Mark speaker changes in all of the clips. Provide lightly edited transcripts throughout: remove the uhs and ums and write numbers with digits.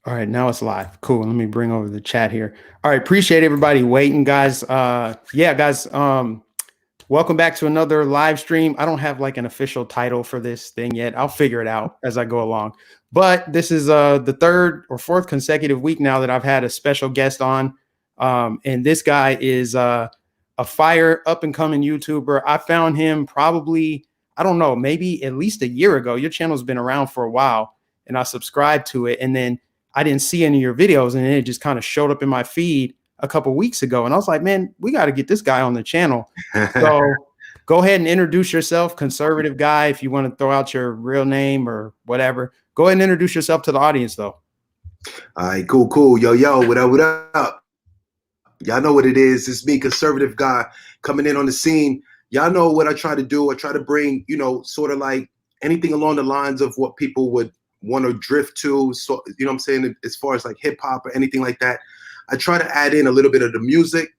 Speaker 1: All right, now it's live. Cool. Let me bring over the chat here. All right, appreciate everybody waiting, guys. Yeah, guys. Welcome back to another live stream. I don't have like an official title for this thing yet. I'll figure it out as I go along. But this is the third or fourth consecutive week now that I've had a special guest on, and this guy is a fire up and coming YouTuber. I found him probably, I don't know, maybe at least a year ago. Your channel's been around for a while, and I subscribed to it, and then I didn't see any of your videos, and it just kind of showed up in my feed a couple weeks ago. And I was like, man, we got to get this guy on the channel. So go ahead and introduce yourself, conservative guy. If you want to throw out your real name or whatever, go ahead and introduce yourself to the audience, though.
Speaker 2: All right, cool. Yo, what up? Y'all know what it is. It's me, conservative guy, coming in on the scene. Y'all know what I try to do. I try to bring, sort of like anything along the lines of what people would want to drift to. So, you know what I'm saying? As far as like hip hop or anything like that, I try to add in a little bit of the music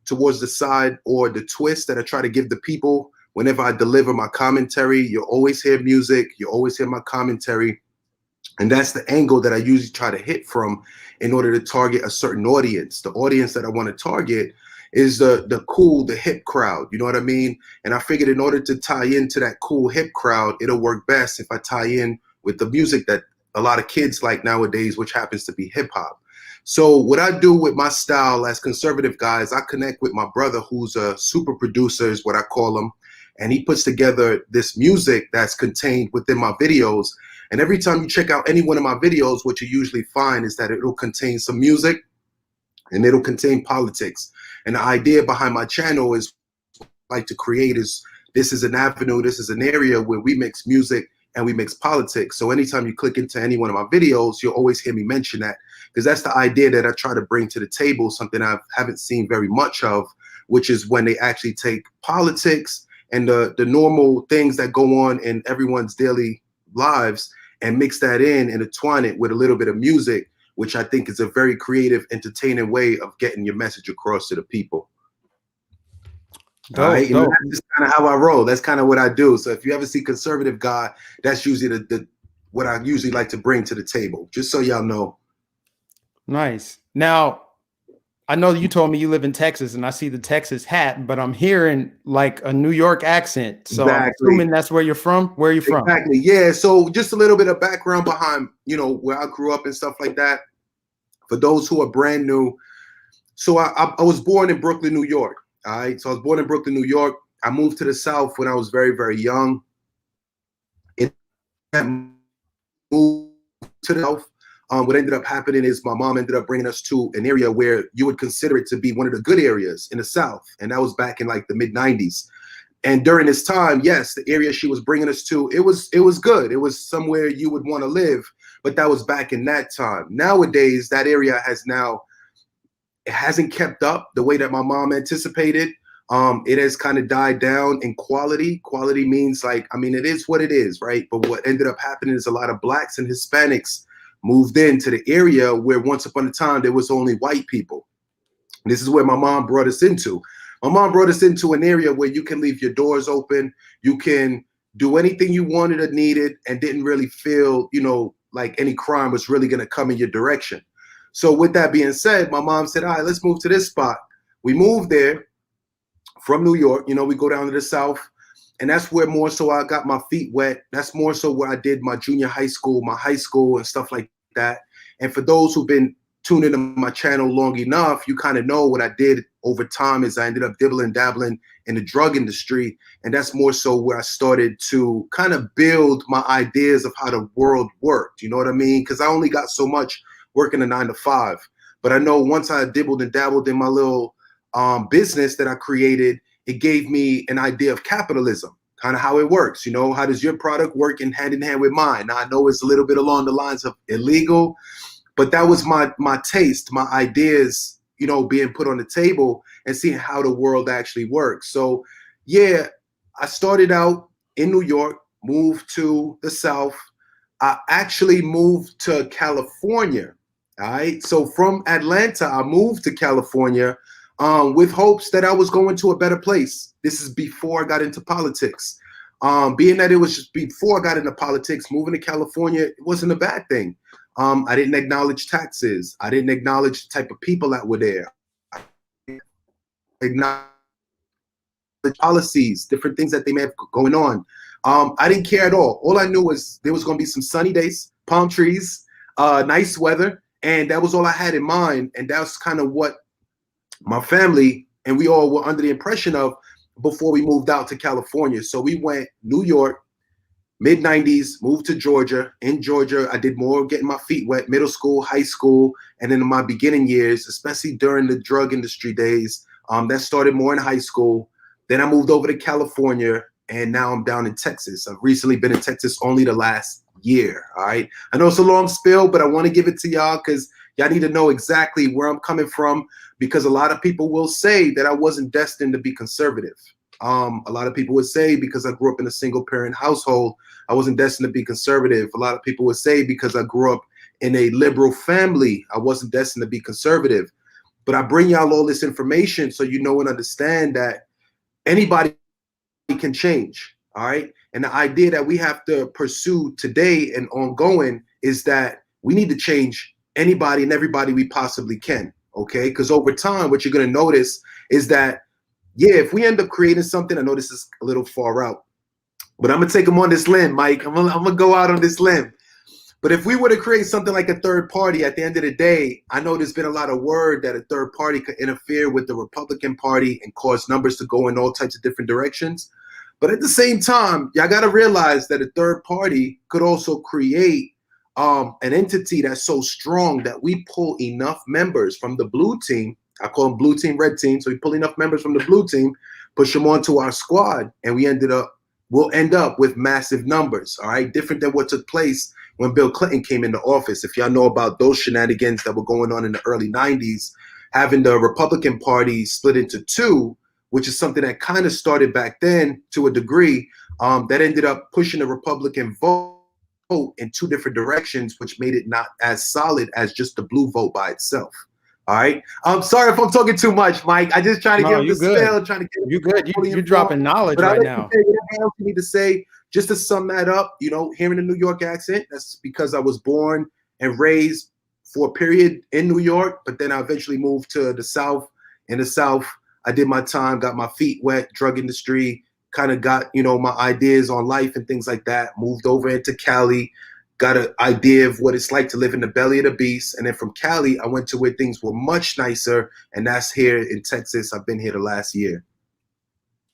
Speaker 2: towards the side or the twist that I try to give the people. Whenever I deliver my commentary, you'll always hear music. You always hear my commentary. And that's the angle that I usually try to hit from in order to target a certain audience. The audience that I want to target is the cool, the hip crowd. You know what I mean? And I figured in order to tie into that cool hip crowd, it'll work best if I tie in with the music that a lot of kids like nowadays, which happens to be hip hop. So what I do with my style as conservative guys, I connect with my brother who's a super producer is what I call him. And he puts together this music that's contained within my videos. And every time you check out any one of my videos, what you usually find is that it'll contain some music and it'll contain politics. And the idea behind my channel is like to create is this is an avenue, this is an area where we mix music and we mix politics. So anytime you click into any one of my videos, you'll always hear me mention that because that's the idea that I try to bring to the table, something I haven't seen very much of, which is when they actually take politics and the normal things that go on in everyone's daily lives and mix that in and entwine it with a little bit of music, which I think is a very creative, entertaining way of getting your message across to the people. All right, and that's just kind of how I roll. That's kind of what I do. So if you ever see conservative guy, that's usually the what I usually like to bring to the table, just so y'all know.
Speaker 1: Nice. Now, I know you told me you live in Texas, and I see the Texas hat, but I'm hearing like a New York accent. So I'm assuming that's where you're from. Where are you from?
Speaker 2: Exactly. Yeah. So just a little bit of background behind, where I grew up and stuff like that. For those who are brand new, so I was born in Brooklyn, New York. All right. So I was born in Brooklyn, New York. I moved to the South when I was very, very young. Moved to the South. What ended up happening is my mom ended up bringing us to an area where you would consider it to be one of the good areas in the South. And that was back in like the mid 90s. And during this time, yes, the area she was bringing us to, it was good. It was somewhere you would want to live, but that was back in that time. Nowadays, that area it hasn't kept up the way that my mom anticipated. It has kind of died down in quality. Quality means like, I mean, it is what it is, right? But what ended up happening is a lot of Blacks and Hispanics moved into the area where once upon a time there was only white people. And this is where my mom brought us into. My mom brought us into an area where you can leave your doors open, you can do anything you wanted or needed and didn't really feel, like any crime was really going to come in your direction. So with that being said, my mom said, all right, let's move to this spot. We moved there from New York, we go down to the South. And that's where more so I got my feet wet. That's more so where I did my junior high school, my high school and stuff like that. And for those who've been tuned into my channel long enough, you kind of know what I did over time is I ended up dabbling in the drug industry. And that's more so where I started to kind of build my ideas of how the world worked. You know what I mean? Because I only got so much working a 9 to 5. But I know once I dabbled in my little business that I created, it gave me an idea of capitalism, kind of how it works. How does your product work in hand with mine? Now, I know it's a little bit along the lines of illegal, but that was my taste, my ideas, being put on the table and seeing how the world actually works. So, yeah, I started out in New York, moved to the South. I actually moved to California. All right. So from Atlanta, I moved to California with hopes that I was going to a better place. This is before I got into politics. Being that it was just before I got into politics, moving to California, it wasn't a bad thing. I didn't acknowledge taxes. I didn't acknowledge the type of people that were there. I didn't acknowledge the policies, different things that they may have going on. I didn't care at all. All I knew was there was going to be some sunny days, palm trees, nice weather, and that was all I had in mind. And that's kind of what my family and we all were under the impression of before we moved out to California. So we went New York, mid-90s, moved to Georgia. In Georgia, I did more getting my feet wet, middle school, high school, and then in my beginning years, especially during the drug industry days, that started more in high school. Then I moved over to California, and now I'm down in Texas. I've recently been in Texas only the last year, all right? I know it's a long spill, but I want to give it to y'all because y'all need to know exactly where I'm coming from, because a lot of people will say that I wasn't destined to be conservative. A lot of people would say because I grew up in a single parent household, I wasn't destined to be conservative. A lot of people would say because I grew up in a liberal family, I wasn't destined to be conservative. But I bring y'all all this information so you know and understand that anybody can change, all right? And the idea that we have to pursue today and ongoing is that we need to change anybody and everybody we possibly can, okay? Because over time, what you're gonna notice is that, yeah, if we end up creating something, I know this is a little far out, but I'm gonna take them on this limb, Mike. I'm gonna go out on this limb. But if we were to create something like a third party, at the end of the day, I know there's been a lot of word that a third party could interfere with the Republican Party and cause numbers to go in all types of different directions. But at the same time, y'all got to realize that a third party could also create an entity that's so strong that we pull enough members from the blue team. I call them blue team, red team. So we pull enough members from the blue team, push them onto our squad, and we'll end up with massive numbers. All right, different than what took place when Bill Clinton came into office. If y'all know about those shenanigans that were going on in the early 90s, having the Republican Party split into two, which is something that kind of started back then to a degree, that ended up pushing the Republican vote in two different directions, which made it not as solid as just the blue vote by itself. All right. I'm sorry if I'm talking too much, Mike. I just trying to give the spill, trying to get
Speaker 1: you good. You're dropping knowledge right now.
Speaker 2: Whatever else you need to say, just to sum that up, you know, hearing a New York accent, that's because I was born and raised for a period in New York, but then I eventually moved to the South. In the South, I did my time, got my feet wet, drug industry, kind of got, you know, my ideas on life and things like that, moved over into Cali, got an idea of what it's like to live in the belly of the beast. And then from Cali, I went to where things were much nicer, and that's here in Texas. I've been here the last year.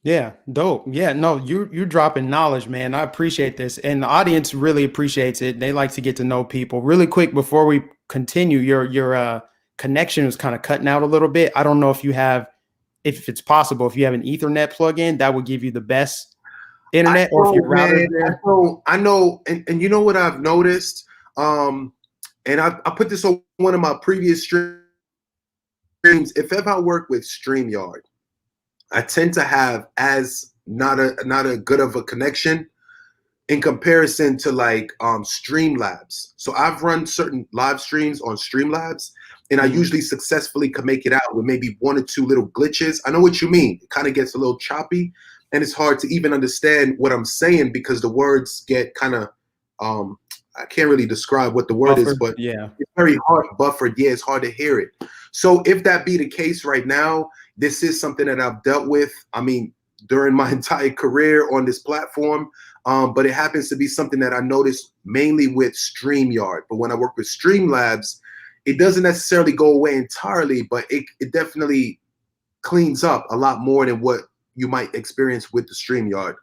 Speaker 1: Yeah, dope. Yeah, no, you're dropping knowledge, man. I appreciate this, and the audience really appreciates it. They like to get to know people. Really quick before we continue, your connection was kind of cutting out a little bit. I don't know if you have, if it's possible, if you have an Ethernet plug-in, that would give you the best internet, or if your router there.
Speaker 2: I know, and you know what I've noticed, and I put this on one of my previous streams. If ever I work with StreamYard, I tend to have not a good of a connection in comparison to like Streamlabs. So I've run certain live streams on Streamlabs, and I usually successfully can make it out with maybe one or two little glitches. I know what you mean. It kind of gets a little choppy, and it's hard to even understand what I'm saying because the words get kind of I can't really describe what the word
Speaker 1: Buffer,
Speaker 2: is, but
Speaker 1: yeah,
Speaker 2: it's very hard, buffered. Yeah, it's hard to hear it. So if that be the case right now, this is something that I've dealt with, I mean, during my entire career on this platform, but it happens to be something that I noticed mainly with StreamYard. But when I work with Streamlabs, it doesn't necessarily go away entirely, but it definitely cleans up a lot more than what you might experience with the StreamYard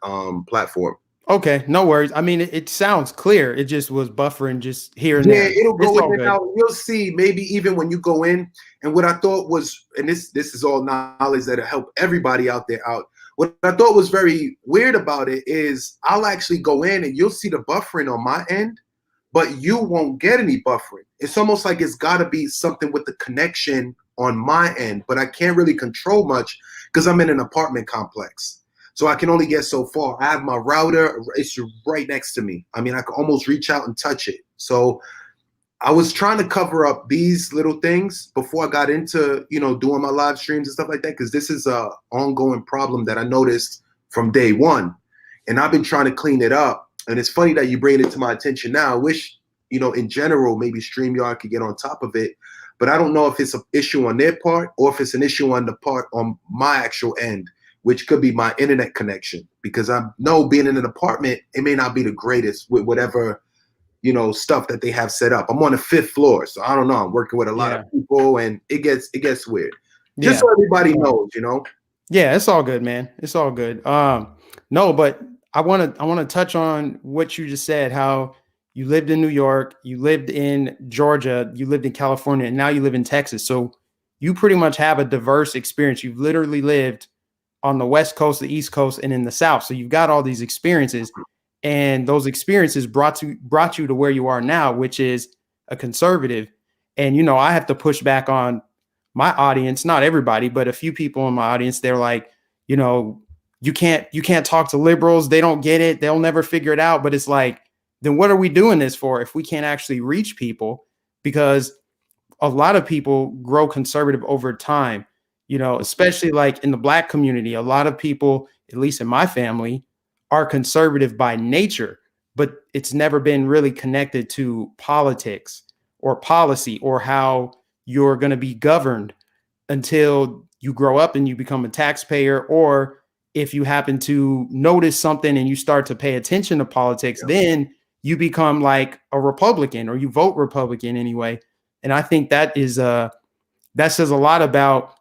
Speaker 2: platform.
Speaker 1: Okay, no worries. I mean, it sounds clear. It just was buffering just here and there.
Speaker 2: Yeah, it'll go in and out. You'll see maybe even when you go in. And what I thought was, and this is all knowledge that'll help everybody out there out. What I thought was very weird about it is I'll actually go in and you'll see the buffering on my end, but you won't get any buffering. It's almost like it's got to be something with the connection on my end, but I can't really control much because I'm in an apartment complex. So I can only get so far. I have my router, it's right next to me. I mean, I can almost reach out and touch it. So I was trying to cover up these little things before I got into, you know, doing my live streams and stuff like that, because this is a ongoing problem that I noticed from day one. And I've been trying to clean it up. And it's funny that you bring it to my attention now. I wish you know, in general, maybe StreamYard could get on top of it. But I don't know if it's an issue on their part or if it's an issue on the part on my actual end, which could be my internet connection. Because I know being in an apartment, it may not be the greatest with whatever, you know, stuff that they have set up. I'm on the 5th floor, so I don't know. I'm working with a lot of people, and it gets weird. Just so everybody knows, you know.
Speaker 1: Yeah, it's all good, man. It's all good. No, but I want to touch on what you just said, how you lived in New York, you lived in Georgia, you lived in California, and now you live in Texas. So you pretty much have a diverse experience. You've literally lived on the West Coast, the East Coast, and in the South. So you've got all these experiences, and those experiences brought you to where you are now, which is a conservative. And, you know, I have to push back on my audience, not everybody, but a few people in my audience. They're like, you know, you can't talk to liberals. They don't get it. They'll never figure it out. But it's like, then what are we doing this for if we can't actually reach people? Because a lot of people grow conservative over time, you know, especially like in the Black community. A lot of people, at least in my family, are conservative by nature, but it's never been really connected to politics or policy or how you're going to be governed until you grow up and you become a taxpayer, or if you happen to notice something and you start to pay attention to politics, then you become like a Republican or you vote Republican anyway. And I think that says a lot about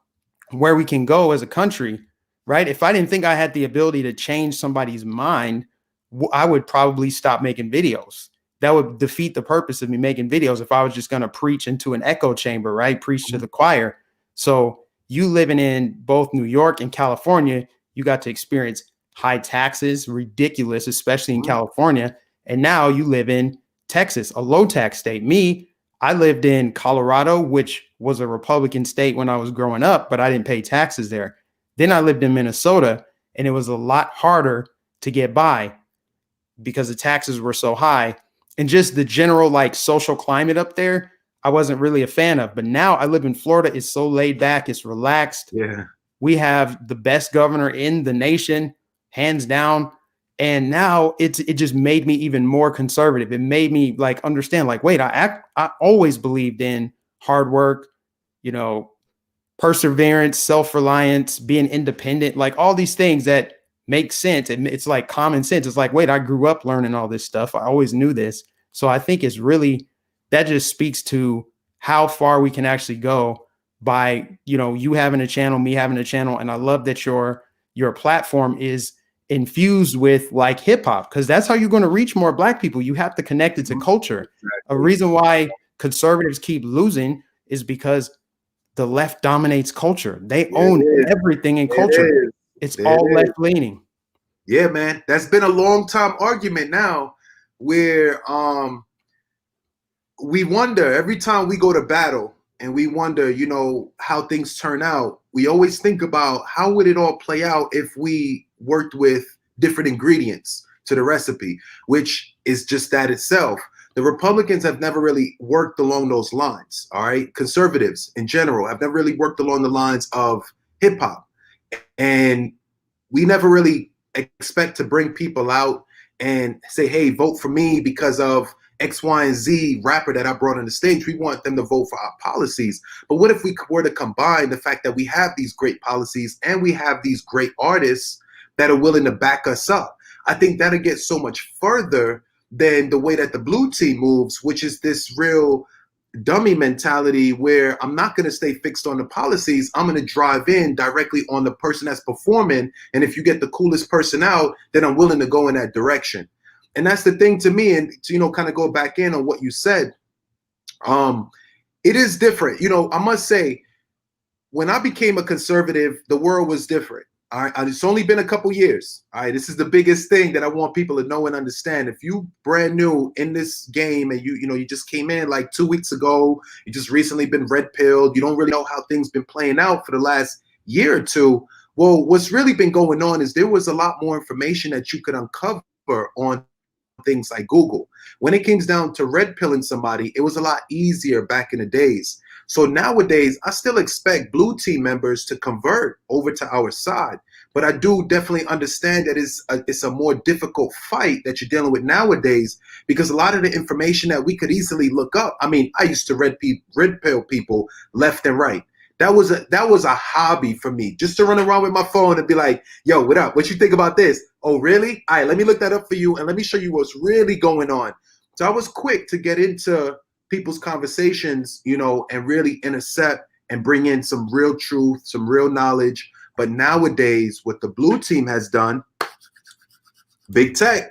Speaker 1: where we can go as a country, right? If I didn't think I had the ability to change somebody's mind, I would probably stop making videos. That would defeat the purpose of me making videos if I was just going to preach into an echo chamber, right? Preach to the choir. So you living in both New York and California, you got to experience high taxes, ridiculous, especially in California. And now you live in Texas, a low tax state. Me, I lived in Colorado, which was a Republican state when I was growing up, but I didn't pay taxes there. Then I lived in Minnesota, and it was a lot harder to get by because the taxes were so high. And just the general like social climate up there, I wasn't really a fan of. But now I live in Florida. It's so laid back. It's relaxed.
Speaker 2: Yeah.
Speaker 1: We have the best governor in the nation, hands down. And now it just made me even more conservative. It made me like understand, like, wait, I always believed in hard work, you know, perseverance, self-reliance, being independent, like all these things that make sense. It's like common sense. It's like, wait, I grew up learning all this stuff. I always knew this. So I think it's really, that just speaks to how far we can actually go by, you know, you having a channel, me having a channel. And I love that your platform is infused with like hip hop, because that's how you're going to reach more Black people. You have to connect it to culture. Exactly. A reason why conservatives keep losing is because the left dominates culture. They own everything in culture. It's all left leaning.
Speaker 2: Yeah, man. That's been a long time argument now where we wonder every time we go to battle and we wonder, you know, how things turn out. We always think about how would it all play out if we worked with different ingredients to the recipe, which is just that itself. The Republicans have never really worked along those lines. All right. Conservatives in general have never really worked along the lines of hip hop. And we never really expect to bring people out and say, hey, vote for me because of X, Y, and Z rapper that I brought on the stage. We want them to vote for our policies. But what if we were to combine the fact that we have these great policies and we have these great artists that are willing to back us up? I think that'll get so much further than the way that the blue team moves, which is this real dummy mentality where I'm not going to stay fixed on the policies. I'm going to drive in directly on the person that's performing. And if you get the coolest person out, then I'm willing to go in that direction. And that's the thing to me. And to, you know, kind of go back in on what you said. It is different. You know, I must say, when I became a conservative, the world was different. All right, it's only been a couple years. All right, this is the biggest thing that I want people to know and understand. If you brand new in this game and you just came in like 2 weeks ago, you just recently been red pilled, you don't really know how things been playing out for the last year or two. Well, what's really been going on is there was a lot more information that you could uncover on things like Google. When it comes down to red pilling somebody, it was a lot easier back in the days. So nowadays, I still expect blue team members to convert over to our side. But I do definitely understand that it's a more difficult fight that you're dealing with nowadays, because a lot of the information that we could easily look up. I mean, I used to red pill people left and right. That was a hobby for me, just to run around with my phone and be like, yo, what up? What you think about this? Oh, really? All right, let me look that up for you and let me show you what's really going on. So I was quick to get into people's conversations, you know, and really intercept and bring in some real truth, some real knowledge. But nowadays, what the blue team has done, big tech,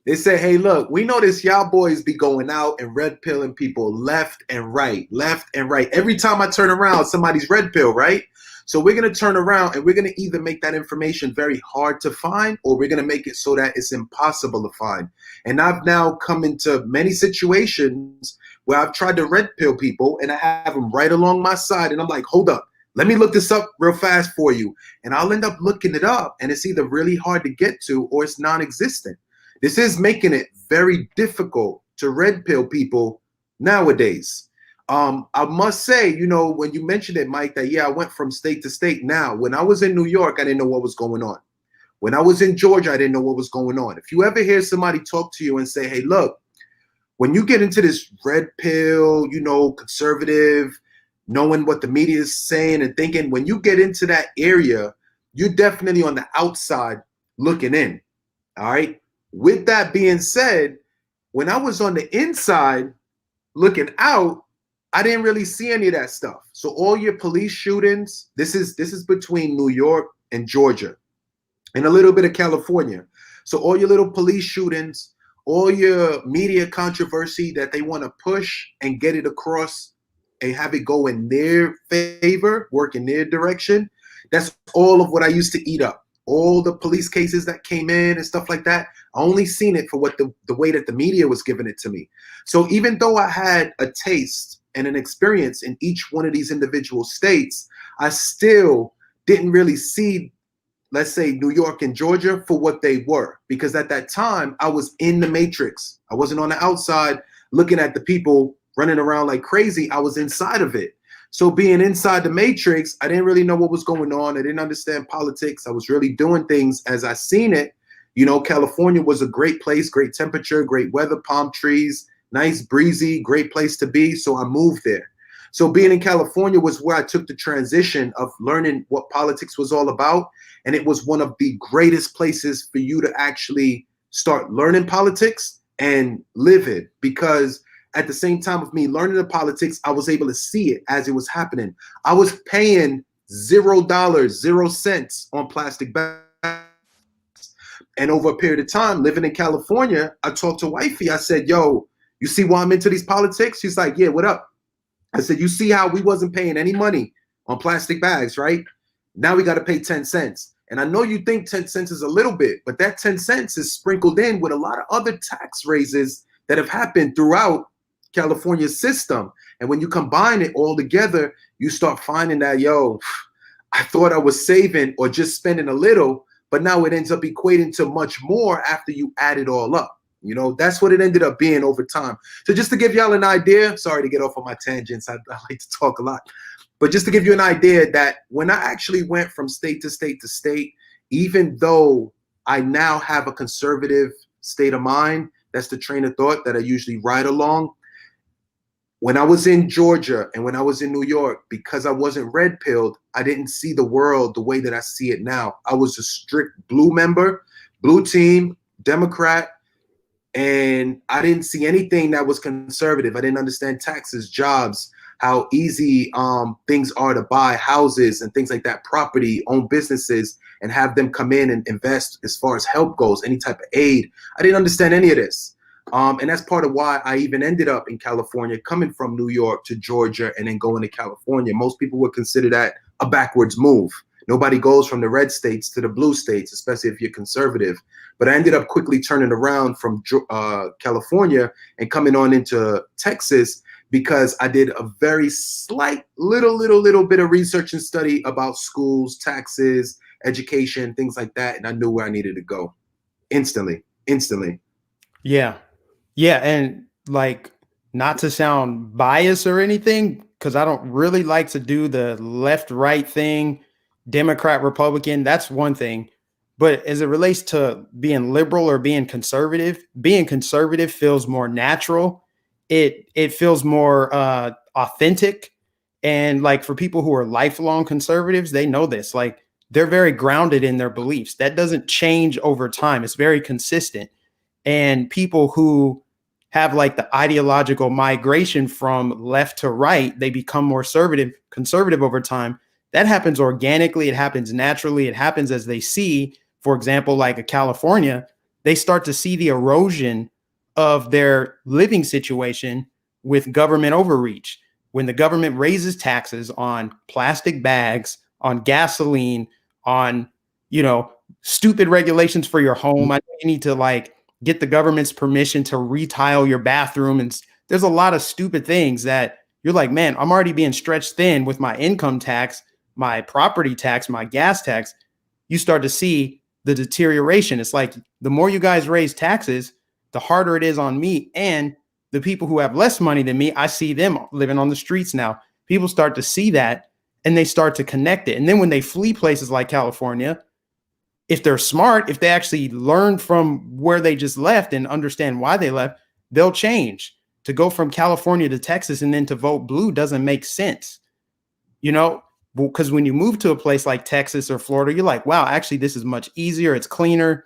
Speaker 2: they say, hey, look, we notice y'all boys be going out and red pilling people left and right, left and right. Every time I turn around, somebody's red pill, right? So we're going to turn around and we're going to either make that information very hard to find, or we're going to make it so that it's impossible to find. And I've now come into many situations where I've tried to red pill people and I have them right along my side. And I'm like, hold up, let me look this up real fast for you. And I'll end up looking it up, and it's either really hard to get to or it's non-existent. This is making it very difficult to red pill people nowadays. I must say, you know, when you mentioned it, Mike, that, yeah, I went from state to state. Now, when I was in New York, I didn't know what was going on. When I was in Georgia, I didn't know what was going on. If you ever hear somebody talk to you and say, hey, look, when you get into this red pill, you know, conservative, knowing what the media is saying and thinking, when you get into that area, you're definitely on the outside looking in. All right. With that being said, when I was on the inside looking out, I didn't really see any of that stuff. So all your police shootings, this is between New York and Georgia and a little bit of California. So all your little police shootings, all your media controversy that they want to push and get it across and have it go in their favor, work in their direction, that's all of what I used to eat up. All the police cases that came in and stuff like that, I only seen it for what the way that the media was giving it to me. So even though I had a taste and an experience in each one of these individual states, I still didn't really see, let's say, New York and Georgia for what they were. Because at that time, I was in the matrix. I wasn't on the outside looking at the people running around like crazy. I was inside of it. So being inside the matrix, I didn't really know what was going on. I didn't understand politics. I was really doing things as I seen it. You know, California was a great place, great temperature, great weather, palm trees, nice, breezy, great place to be. So I moved there. So being in California was where I took the transition of learning what politics was all about. And it was one of the greatest places for you to actually start learning politics and live it, because at the same time of me learning the politics, I was able to see it as it was happening. I was paying $0, 0 cents on plastic bags. And over a period of time, living in California, I talked to wifey. I said, yo, you see why I'm into these politics? She's like, yeah, what up? I said, you see how we wasn't paying any money on plastic bags, right? Now we got to pay 10 cents. And I know you think 10 cents is a little bit, but that 10 cents is sprinkled in with a lot of other tax raises that have happened throughout California's system. And when you combine it all together, you start finding that, yo, I thought I was saving or just spending a little, but now it ends up equating to much more after you add it all up. You know, that's what it ended up being over time. So just to give y'all an idea, sorry to get off on my tangents, I like to talk a lot, but just to give you an idea that when I actually went from state to state to state, even though I now have a conservative state of mind, that's the train of thought that I usually ride along. When I was in Georgia and when I was in New York, because I wasn't red pilled, I didn't see the world the way that I see it now. I was a strict blue member, blue team, Democrat, and I didn't see anything that was conservative. I didn't understand taxes, jobs, how easy things are to buy houses and things like that, property, own businesses, and have them come in and invest as far as help goes, any type of aid. I didn't understand any of this. And that's part of why I even ended up in California, coming from New York to Georgia and then going to California. Most people would consider that a backwards move. Nobody goes from the red states to the blue states, especially if you're conservative. But I ended up quickly turning around from California and coming on into Texas because I did a very slight little bit of research and study about schools, taxes, education, things like that. And I knew where I needed to go instantly.
Speaker 1: Yeah. Yeah. And like, not to sound biased or anything, because I don't really like to do the left right thing, Democrat, Republican, that's one thing. But as it relates to being liberal or being conservative feels more natural. It feels more authentic. And like for people who are lifelong conservatives, they know this. Like they're very grounded in their beliefs. That doesn't change over time. It's very consistent. And people who have like the ideological migration from left to right, they become more conservative over time. That happens organically. It happens naturally. It happens as they see, for example, like a California, they start to see the erosion of their living situation with government overreach. When the government raises taxes on plastic bags, on gasoline, on, stupid regulations for your home. I know you need to like get the government's permission to retile your bathroom. And there's a lot of stupid things that you're like, man, I'm already being stretched thin with my income tax, my property tax, my gas tax. You start to see the deterioration. It's like the more you guys raise taxes, the harder it is on me. And the people who have less money than me, I see them living on the streets now. People start to see that and they start to connect it. And then when they flee places like California, if they're smart, if they actually learn from where they just left and understand why they left, they'll change. To go from California to Texas and then to vote blue doesn't make sense, because when you move to a place like Texas or Florida, you're like, wow, actually, this is much easier. It's cleaner.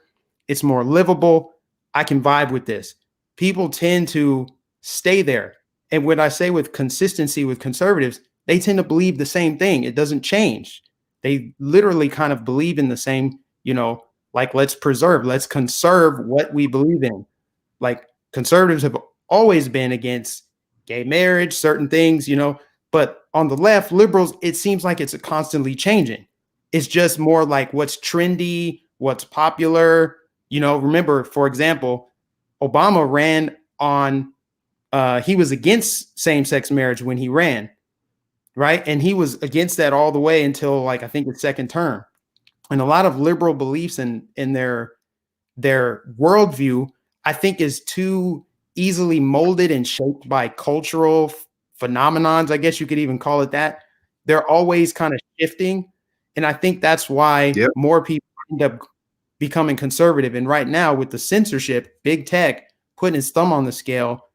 Speaker 1: It's more livable. I can vibe with this. People tend to stay there. And when I say with consistency with conservatives, they tend to believe the same thing. It doesn't change. They literally kind of believe in the same, like let's conserve what we believe in. Like conservatives have always been against gay marriage, certain things, but on the left, liberals, it seems like it's constantly changing. It's just more like what's trendy, what's popular. Remember, for example, Obama ran on, he was against same-sex marriage when he ran, right? And he was against that all the way until like, I think his second term. And a lot of liberal beliefs in their worldview, I think is too easily molded and shaped by cultural phenomenons. I guess you could even call it that. They're always kind of shifting. And I think that's why more people end up becoming conservative. And right now with the censorship, big tech putting its thumb on the scale,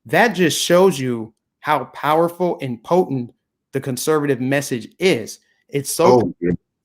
Speaker 1: that just shows you how powerful and potent the conservative message is. It's so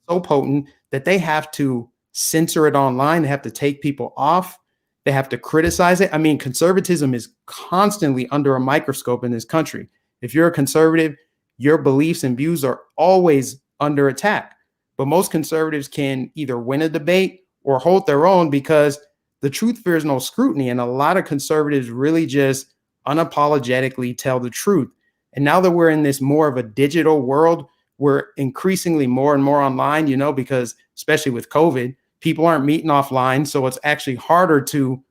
Speaker 1: potent that they have to censor it online. They have to take people off. They have to criticize it. I mean, conservatism is constantly under a microscope in this country. If you're a conservative, your beliefs and views are always under attack. But most conservatives can either win a debate or hold their own because the truth fears no scrutiny. And a lot of conservatives really just unapologetically tell the truth. And now that we're in this more of a digital world, we're increasingly more and more online, because especially with COVID, people aren't meeting offline. So it's actually harder to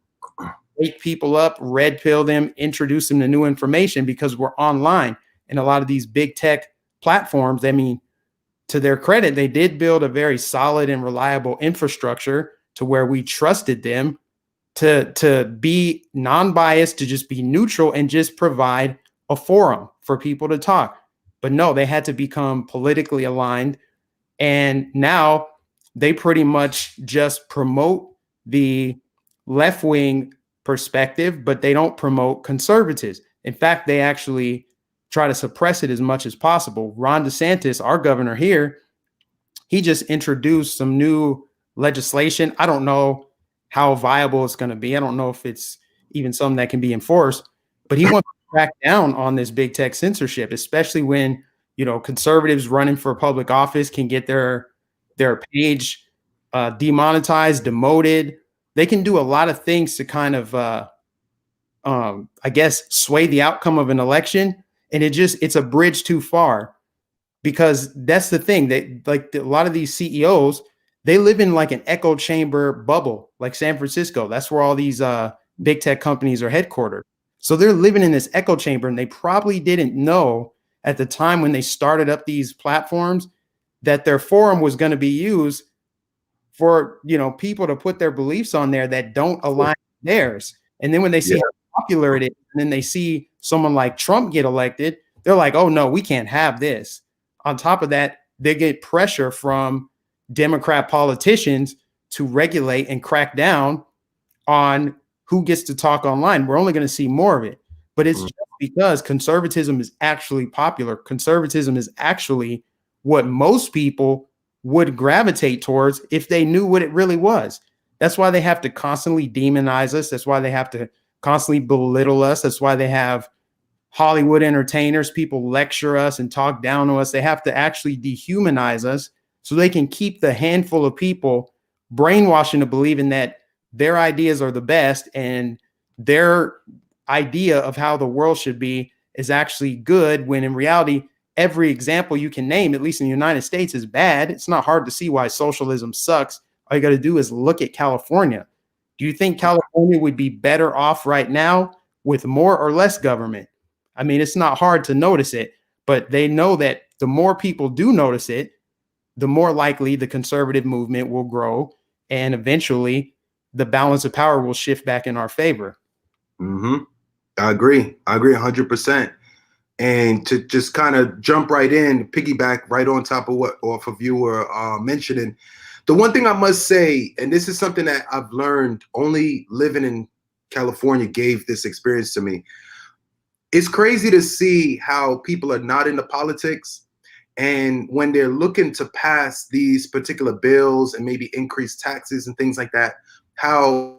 Speaker 1: wake people up, red pill them, introduce them to new information because we're online. And a lot of these big tech platforms, I mean, to their credit, they did build a very solid and reliable infrastructure to where we trusted them to be non-biased, to just be neutral and just provide a forum for people to talk. But no, they had to become politically aligned. And now they pretty much just promote the left-wing perspective, but they don't promote conservatives. In fact, they actually try to suppress it as much as possible. Ron DeSantis, our governor here, he just introduced some new legislation. I don't know how viable it's going to be. I don't know if it's even something that can be enforced, but he wants to crack down on this big tech censorship, especially when, conservatives running for public office can get their page demonetized, demoted. They can do a lot of things to kind of, I guess, sway the outcome of an election. And it's a bridge too far, because that's the thing. A lot of these CEOs, they live in like an echo chamber bubble, like San Francisco. That's where all these big tech companies are headquartered. So they're living in this echo chamber, and they probably didn't know at the time when they started up these platforms that their forum was going to be used for, people to put their beliefs on there that don't align with theirs. And then when they see how popular it is, and then they see someone like Trump get elected, they're like, oh no, we can't have this. On top of that, they get pressure from Democrat politicians to regulate and crack down on who gets to talk online. We're only going to see more of it, but it's just because conservatism is actually popular. Conservatism is actually what most people would gravitate towards if they knew what it really was. That's why they have to constantly demonize us. That's why they have to constantly belittle us. That's why they have Hollywood entertainers, people lecture us and talk down to us. They have to actually dehumanize us so they can keep the handful of people brainwashed into believing that their ideas are the best and their idea of how the world should be is actually good, when in reality, every example you can name, at least in the United States, is bad. It's not hard to see why socialism sucks. All you got to do is look at California. Do you think California would be better off right now with more or less government? I mean, it's not hard to notice it, but they know that the more people do notice it, the more likely the conservative movement will grow, and eventually the balance of power will shift back in our favor.
Speaker 2: I agree 100%. And to just kind of jump right in, piggyback right on top of what off of you were mentioning, the one thing I must say, and this is something that I've learned only living in California gave this experience to me. It's crazy to see how people are not into politics, and when they're looking to pass these particular bills and maybe increase taxes and things like that, how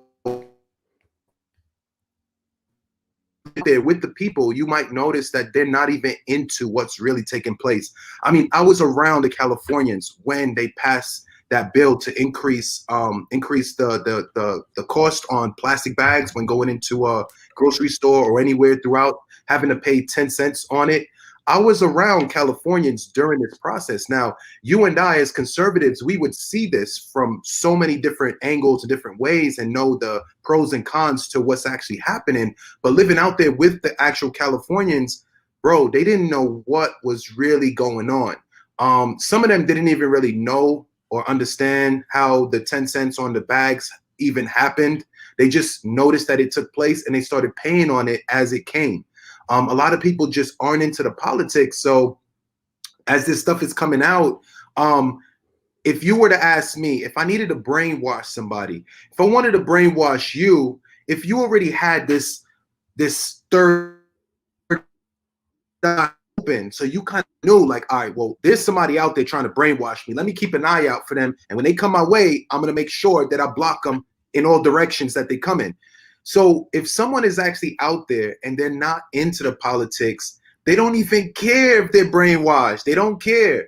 Speaker 2: there with the people, you might notice that they're not even into what's really taking place. I mean, I was around the Californians when they passed that bill to increase the cost on plastic bags when going into a grocery store or anywhere throughout, having to pay 10 cents on it. I was around Californians during this process. Now, you and I as conservatives, we would see this from so many different angles and different ways and know the pros and cons to what's actually happening. But living out there with the actual Californians, bro, they didn't know what was really going on. Some of them didn't even really know or understand how the 10 cents on the bags even happened. They just noticed that it took place and they started paying on it as it came. A lot of people just aren't into the politics. So as this stuff is coming out, if you were to ask me, if I needed to brainwash somebody, if I wanted to brainwash you, if you already had this third eye open, so you kind of knew like, all right, well, there's somebody out there trying to brainwash me. Let me keep an eye out for them. And when they come my way, I'm going to make sure that I block them in all directions that they come in. So if someone is actually out there and they're not into the politics, they don't even care if they're brainwashed. They don't care.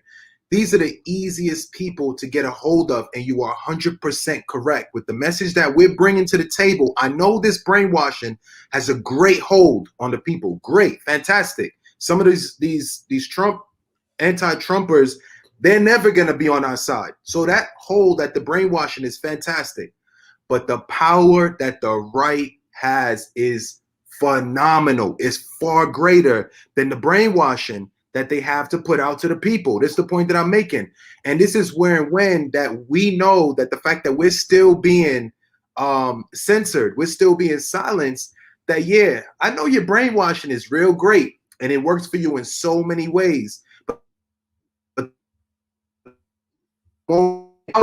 Speaker 2: These are the easiest people to get a hold of, and you are 100% correct with the message that we're bringing to the table. I know this brainwashing has a great hold on the people. Great, fantastic. Some of these Trump anti-Trumpers, they're never going to be on our side. So that hold that the brainwashing is fantastic. But the power that the right has is phenomenal. It's far greater than the brainwashing that they have to put out to the people. This is the point that I'm making. And this is where and when that we know that the fact that we're still being censored, we're still being silenced, that, yeah, I know your brainwashing is real great and it works for you in so many ways. But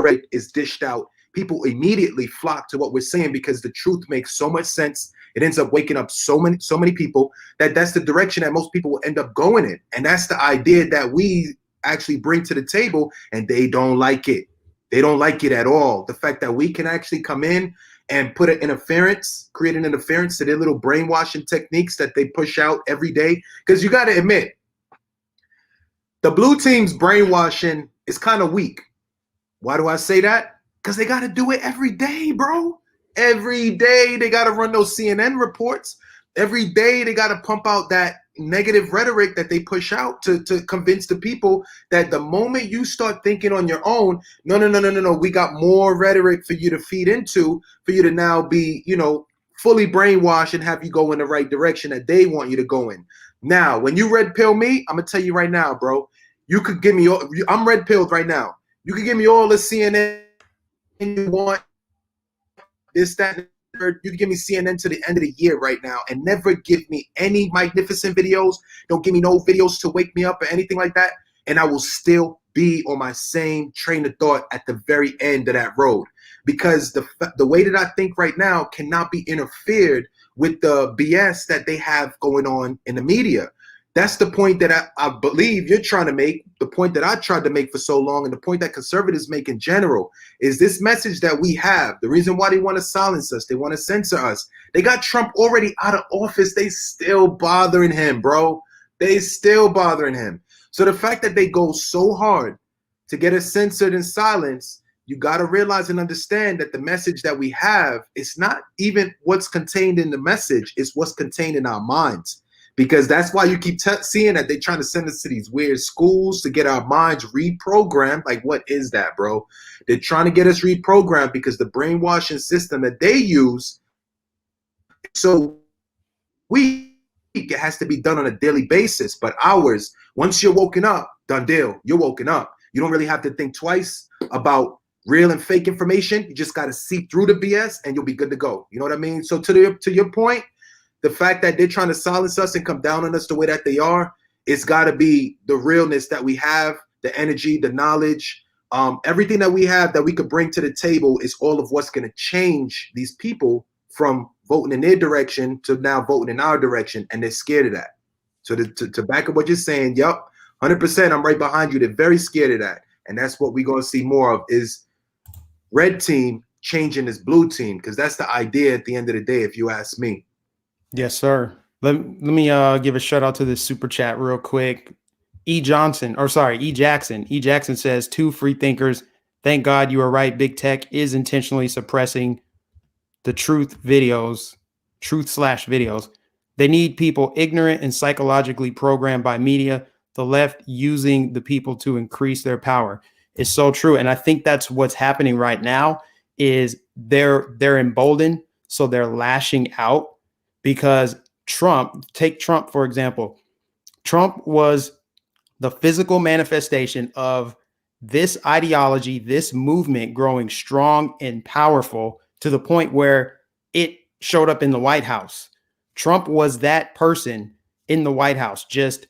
Speaker 2: rate is dished out. People immediately flock to what we're saying because the truth makes so much sense. It ends up waking up so many people that's the direction that most people will end up going in. And that's the idea that we actually bring to the table, and they don't like it. They don't like it at all. The fact that we can actually come in and put an interference, create an interference to their little brainwashing techniques that they push out every day. Because you got to admit, the blue team's brainwashing is kind of weak. Why do I say that? Because they got to do it every day, bro. Every day they got to run those CNN reports. Every day they got to pump out that negative rhetoric that they push out to convince the people that the moment you start thinking on your own, no, we got more rhetoric for you to feed into, for you to now be, fully brainwashed and have you go in the right direction that they want you to go in. Now, when you red pill me, I'm going to tell you right now, bro, you could give me, I'm red pilled right now. You could give me all the CNN you want, this, that, and third. You can give me CNN to the end of the year right now and never give me any Magnificent videos. Don't give me no videos to wake me up or anything like that. And I will still be on my same train of thought at the very end of that road, because the way that I think right now cannot be interfered with the BS that they have going on in the media. That's the point that I believe you're trying to make, the point that I tried to make for so long, and the point that conservatives make in general, is this message that we have. The reason why they want to silence us, they want to censor us. They got Trump already out of office. They still bothering him, bro. They still bothering him. So the fact that they go so hard to get us censored and silenced, you got to realize and understand that the message that we have is not even what's contained in the message, it's what's contained in our minds. Because that's why you keep seeing that they're trying to send us to these weird schools to get our minds reprogrammed. Like, what is that, bro? They're trying to get us reprogrammed because the brainwashing system that they use, so it has to be done on a daily basis. But ours, once you're woken up, done deal, you're woken up. You don't really have to think twice about real and fake information. You just got to see through the BS and you'll be good to go. You know what I mean? So to your point, the fact that they're trying to silence us and come down on us the way that they are, it's got to be the realness that we have, the energy, the knowledge, everything that we have that we could bring to the table is all of what's going to change these people from voting in their direction to now voting in our direction, and they're scared of that. So to back up what you're saying, yup, 100%, I'm right behind you. They're very scared of that, and that's what we're going to see more of is red team changing this blue team, because that's the idea at the end of the day, if you ask me.
Speaker 1: Yes, sir. Let me give a shout out to this super chat real quick. E. Jackson. E. Jackson says, 2 free thinkers. Thank God you are right. Big tech is intentionally suppressing the truth slash videos. They need people ignorant and psychologically programmed by media, the left using the people to increase their power. It's so true. And I think that's what's happening right now is they're emboldened. So they're lashing out. Because take Trump, for example. Trump was the physical manifestation of this ideology, this movement growing strong and powerful to the point where it showed up in the White House. Trump was that person in the White House, just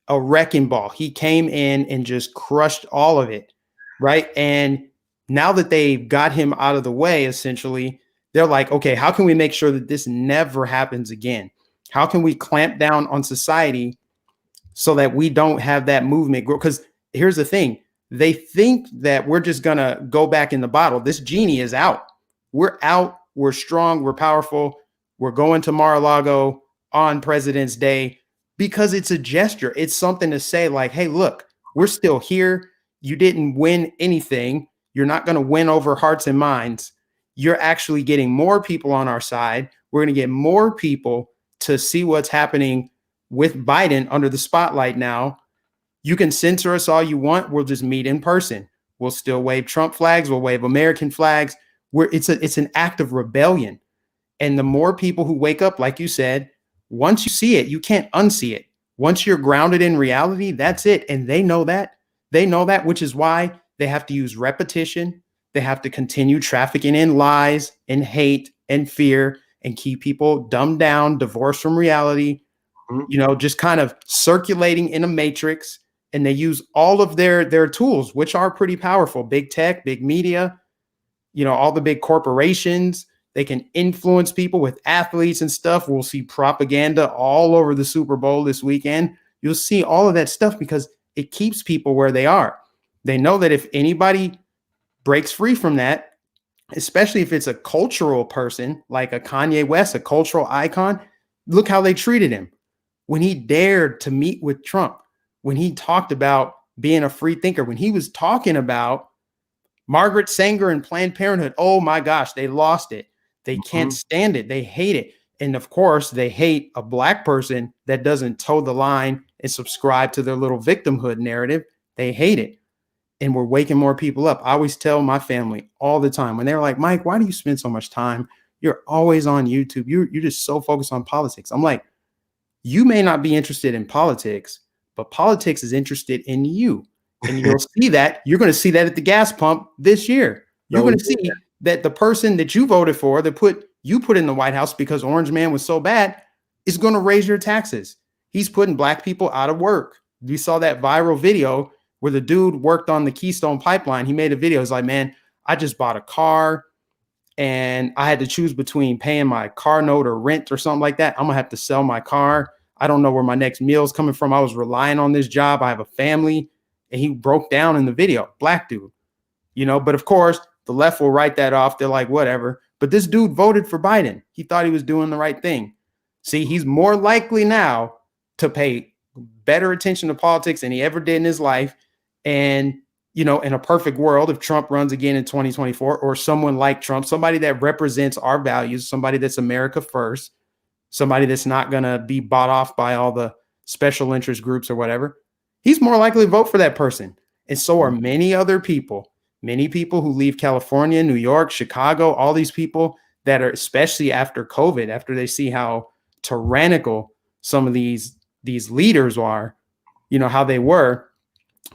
Speaker 1: a wrecking ball. He came in and just crushed all of it, right? And now that they got him out of the way, essentially, they're like, okay, how can we make sure that this never happens again? How can we clamp down on society so that we don't have that movement grow? Because here's the thing. They think that we're just going to go back in the bottle. This genie is out. We're out. We're strong. We're powerful. We're going to Mar-a-Lago on President's Day because it's a gesture. It's something to say like, hey, look, we're still here. You didn't win anything. You're not going to win over hearts and minds. You're actually getting more people on our side. We're going to get more people to see what's happening with Biden under the spotlight now. You can censor us all you want. We'll just meet in person. We'll still wave Trump flags. We'll wave American flags. It's an act of rebellion. And the more people who wake up, like you said, once you see it, you can't unsee it. Once you're grounded in reality, that's it. And they know that. They know that, which is why they have to use repetition. They have to continue trafficking in lies and hate and fear and keep people dumbed down, divorced from reality, just kind of circulating in a matrix. And they use all of their tools, which are pretty powerful. Big tech, big media, all the big corporations. They can influence people with athletes and stuff. We'll see propaganda all over the Super Bowl this weekend. You'll see all of that stuff because it keeps people where they are. They know that if anybody breaks free from that, especially if it's a cultural person like a Kanye West, a cultural icon, look how they treated him when he dared to meet with Trump, when he talked about being a free thinker, when he was talking about Margaret Sanger and Planned Parenthood. Oh my gosh, they lost it. They can't stand it. They hate it. And of course, they hate a black person that doesn't toe the line and subscribe to their little victimhood narrative. They hate it. And we're waking more people up. I always tell my family all the time when they're like, Mike, why do you spend so much time? You're always on YouTube. You're just so focused on politics. I'm like, you may not be interested in politics, but politics is interested in you. And you'll see that. You're going to see that at the gas pump this year. You're going to see that the person that you voted for, that you put in the White House because Orange Man was so bad, is going to raise your taxes. He's putting black people out of work. We saw that viral video where the dude worked on the Keystone Pipeline. He made a video. He's like, man, I just bought a car and I had to choose between paying my car note or rent or something like that. I'm gonna have to sell my car. I don't know where my next meal is coming from. I was relying on this job. I have a family. And he broke down in the video, black dude, but of course the left will write that off. They're like, whatever. But this dude voted for Biden. He thought he was doing the right thing. See, he's more likely now to pay better attention to politics than he ever did in his life. And, in a perfect world, if Trump runs again in 2024 or someone like Trump, somebody that represents our values, somebody that's America first, somebody that's not going to be bought off by all the special interest groups or whatever, he's more likely to vote for that person. And so are many other people, many people who leave California, New York, Chicago, all these people that are, especially after COVID, after they see how tyrannical some of these leaders are, how they were,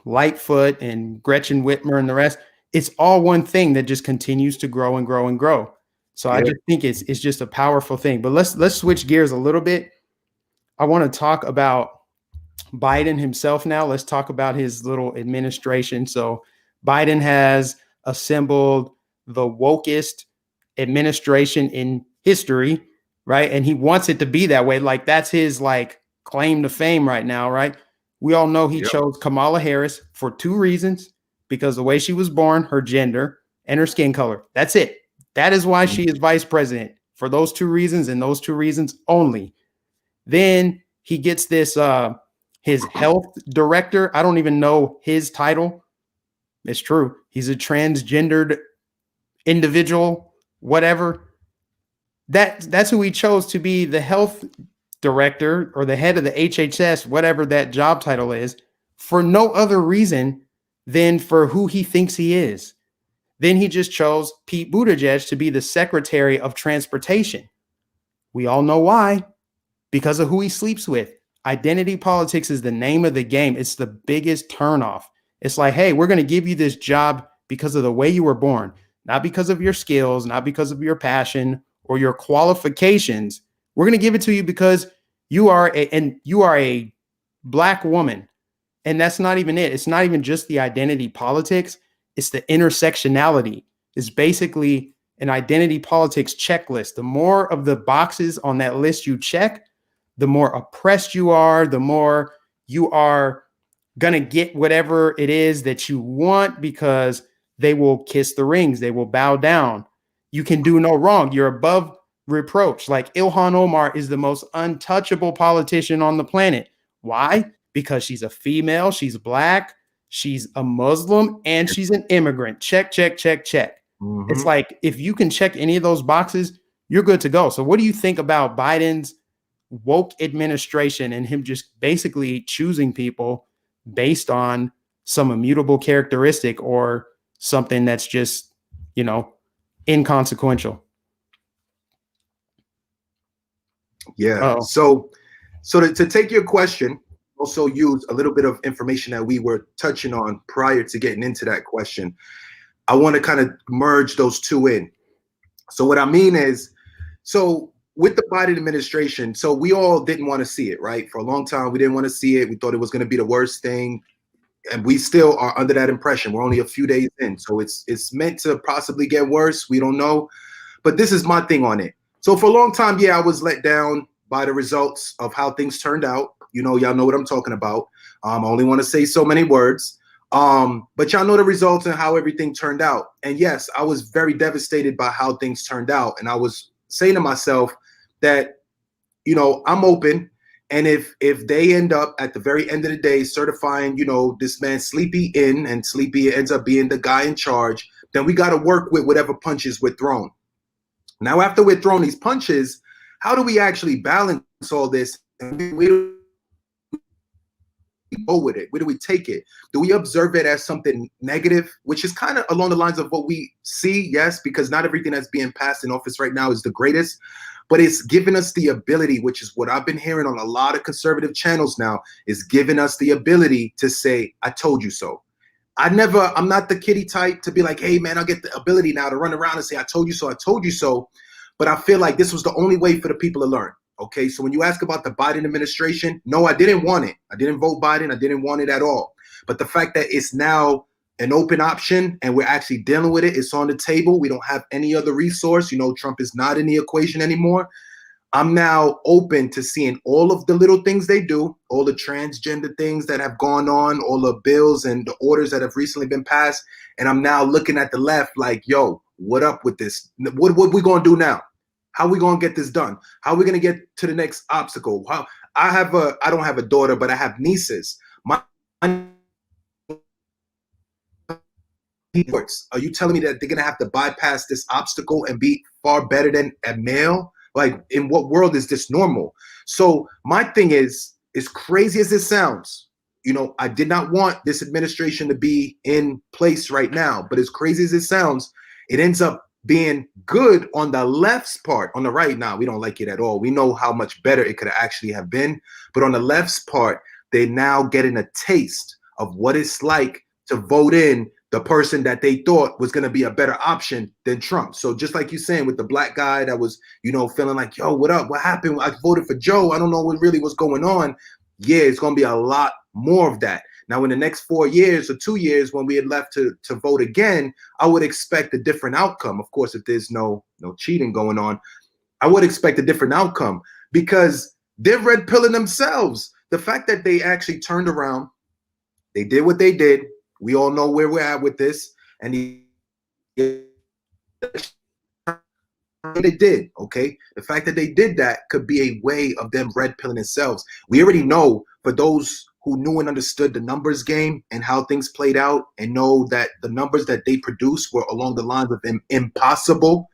Speaker 1: Lightfoot and Gretchen Whitmer and the rest. It's all one thing that just continues to grow and grow and grow. So I just think it's just a powerful thing. But let's switch gears a little bit. I want to talk about Biden himself now. Let's talk about his little administration. So Biden has assembled the wokest administration in history, right? And he wants it to be that way. Like that's his claim to fame right now, right? We all know he chose Kamala Harris for 2 reasons, because the way she was born, her gender, and her skin color. That's it. That is why she is vice president, for those 2 reasons and those 2 reasons only. Then he gets this his health director. I don't even know his title. It's true. He's a transgendered individual, whatever. That's who he chose to be the health director or the head of the HHS, whatever that job title is, for no other reason than for who he thinks he is. Then he just chose Pete Buttigieg to be the Secretary of Transportation. We all know why. Because of who he sleeps with. Identity politics is the name of the game. It's the biggest turnoff. It's like, hey, we're going to give you this job because of the way you were born, not because of your skills, not because of your passion or your qualifications. We're going to give it to you because you are a black woman. And that's not even it. It's not even just the identity politics. It's the intersectionality. It's basically an identity politics checklist. The more of the boxes on that list you check, the more oppressed you are, the more you are going to get whatever it is that you want, because they will kiss the rings. They will bow down. You can do no wrong. You're above reproach. Like Ilhan Omar is the most untouchable politician on the planet. Why? Because she's a female, she's black, she's a Muslim, and she's an immigrant. Check, check, check, check. Mm-hmm. It's like, if you can check any of those boxes, you're good to go. So what do you think about Biden's woke administration and him just basically choosing people based on some immutable characteristic or something that's just, inconsequential?
Speaker 2: Yeah. Uh-oh. So to take your question, also use a little bit of information that we were touching on prior to getting into that question. I want to kind of merge those 2 in. So what I mean is, with the Biden administration, so we all didn't want to see it, right? For a long time, we didn't want to see it. We thought it was going to be the worst thing. And we still are under that impression. We're only a few days in. So it's meant to possibly get worse. We don't know. But this is my thing on it. So for a long time, I was let down by the results of how things turned out. Y'all know what I'm talking about. I only want to say so many words. But y'all know the results and how everything turned out. And yes, I was very devastated by how things turned out. And I was saying to myself that, I'm open. And if they end up at the very end of the day certifying, this man Sleepy in, and Sleepy ends up being the guy in charge, then we got to work with whatever punches we're thrown. Now, after we're thrown these punches, how do we actually balance all this? And where do we go with it? Where do we take it? Do we observe it as something negative, which is kind of along the lines of what we see? Yes, because not everything that's being passed in office right now is the greatest. But it's given us the ability, which is what I've been hearing on a lot of conservative channels now, is giving us the ability to say, I told you so. I'm not the kiddie type to be like, hey, man, I'll get the ability now to run around and say, I told you so, I told you so. But I feel like this was the only way for the people to learn. Okay, so when you ask about the Biden administration, no, I didn't want it. I didn't vote Biden. I didn't want it at all. But the fact that it's now an open option and we're actually dealing with it, it's on the table. We don't have any other resource. You know, Trump is not in the equation anymore. I'm now open to seeing all of the little things they do, all the transgender things that have gone on, all the bills and the orders that have recently been passed. And I'm now looking at the left like, yo, what up with this? What we going to do now? How we going to get this done? How are we going to get to the next obstacle? I don't have a daughter, but I have nieces. Are you telling me that they're going to have to bypass this obstacle and be far better than a male? Like, in what world is this normal? So my thing is, as crazy as it sounds, you know, I did not want this administration to be in place right now, but as crazy as it sounds, it ends up being good on the left's part. On the right now, we don't like it at all. We know how much better it could actually have been. But on the left's part, they're now getting a taste of what it's like to vote in the person that they thought was going to be a better option than Trump. So just like you're saying with the black guy that was, you know, feeling like, yo, what up? What happened? I voted for Joe. I don't know what really was going on. Yeah, it's going to be a lot more of that. Now, in the next 4 years or 2 years, when we had left to vote again, I would expect a different outcome. Of course, if there's no cheating going on, I would expect a different outcome because they're red pilling themselves. The fact that they actually turned around, they did what they did. We all know where we're at with this, and they did, okay? The fact that they did that could be a way of them red pilling themselves. We already know, for those who knew and understood the numbers game and how things played out and know that the numbers that they produced were along the lines of impossible.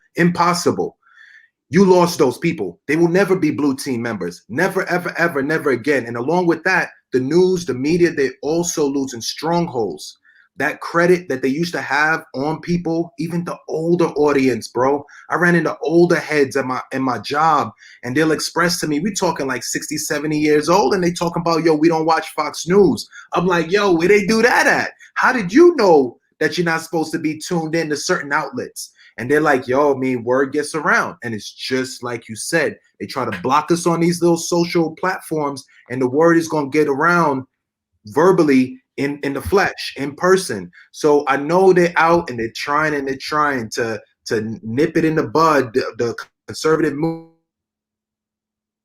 Speaker 2: You lost those people. They will never be blue team members. Never, ever, ever, never again. And along with that, the news, the media, they're also losing strongholds. That credit that they used to have on people, even the older audience, bro. I ran into older heads at my job, and they'll express to me, we talking like 60, 70 years old, and they talking about, yo, we don't watch Fox News. I'm like, yo, where they do that at? How did you know that you're not supposed to be tuned in to certain outlets? And they're like, yo, I mean, word gets around. And it's just like you said, they try to block us on these little social platforms, and the word is going to get around verbally in the flesh, in person. So I know they're out and they're trying to nip it in the bud, the conservative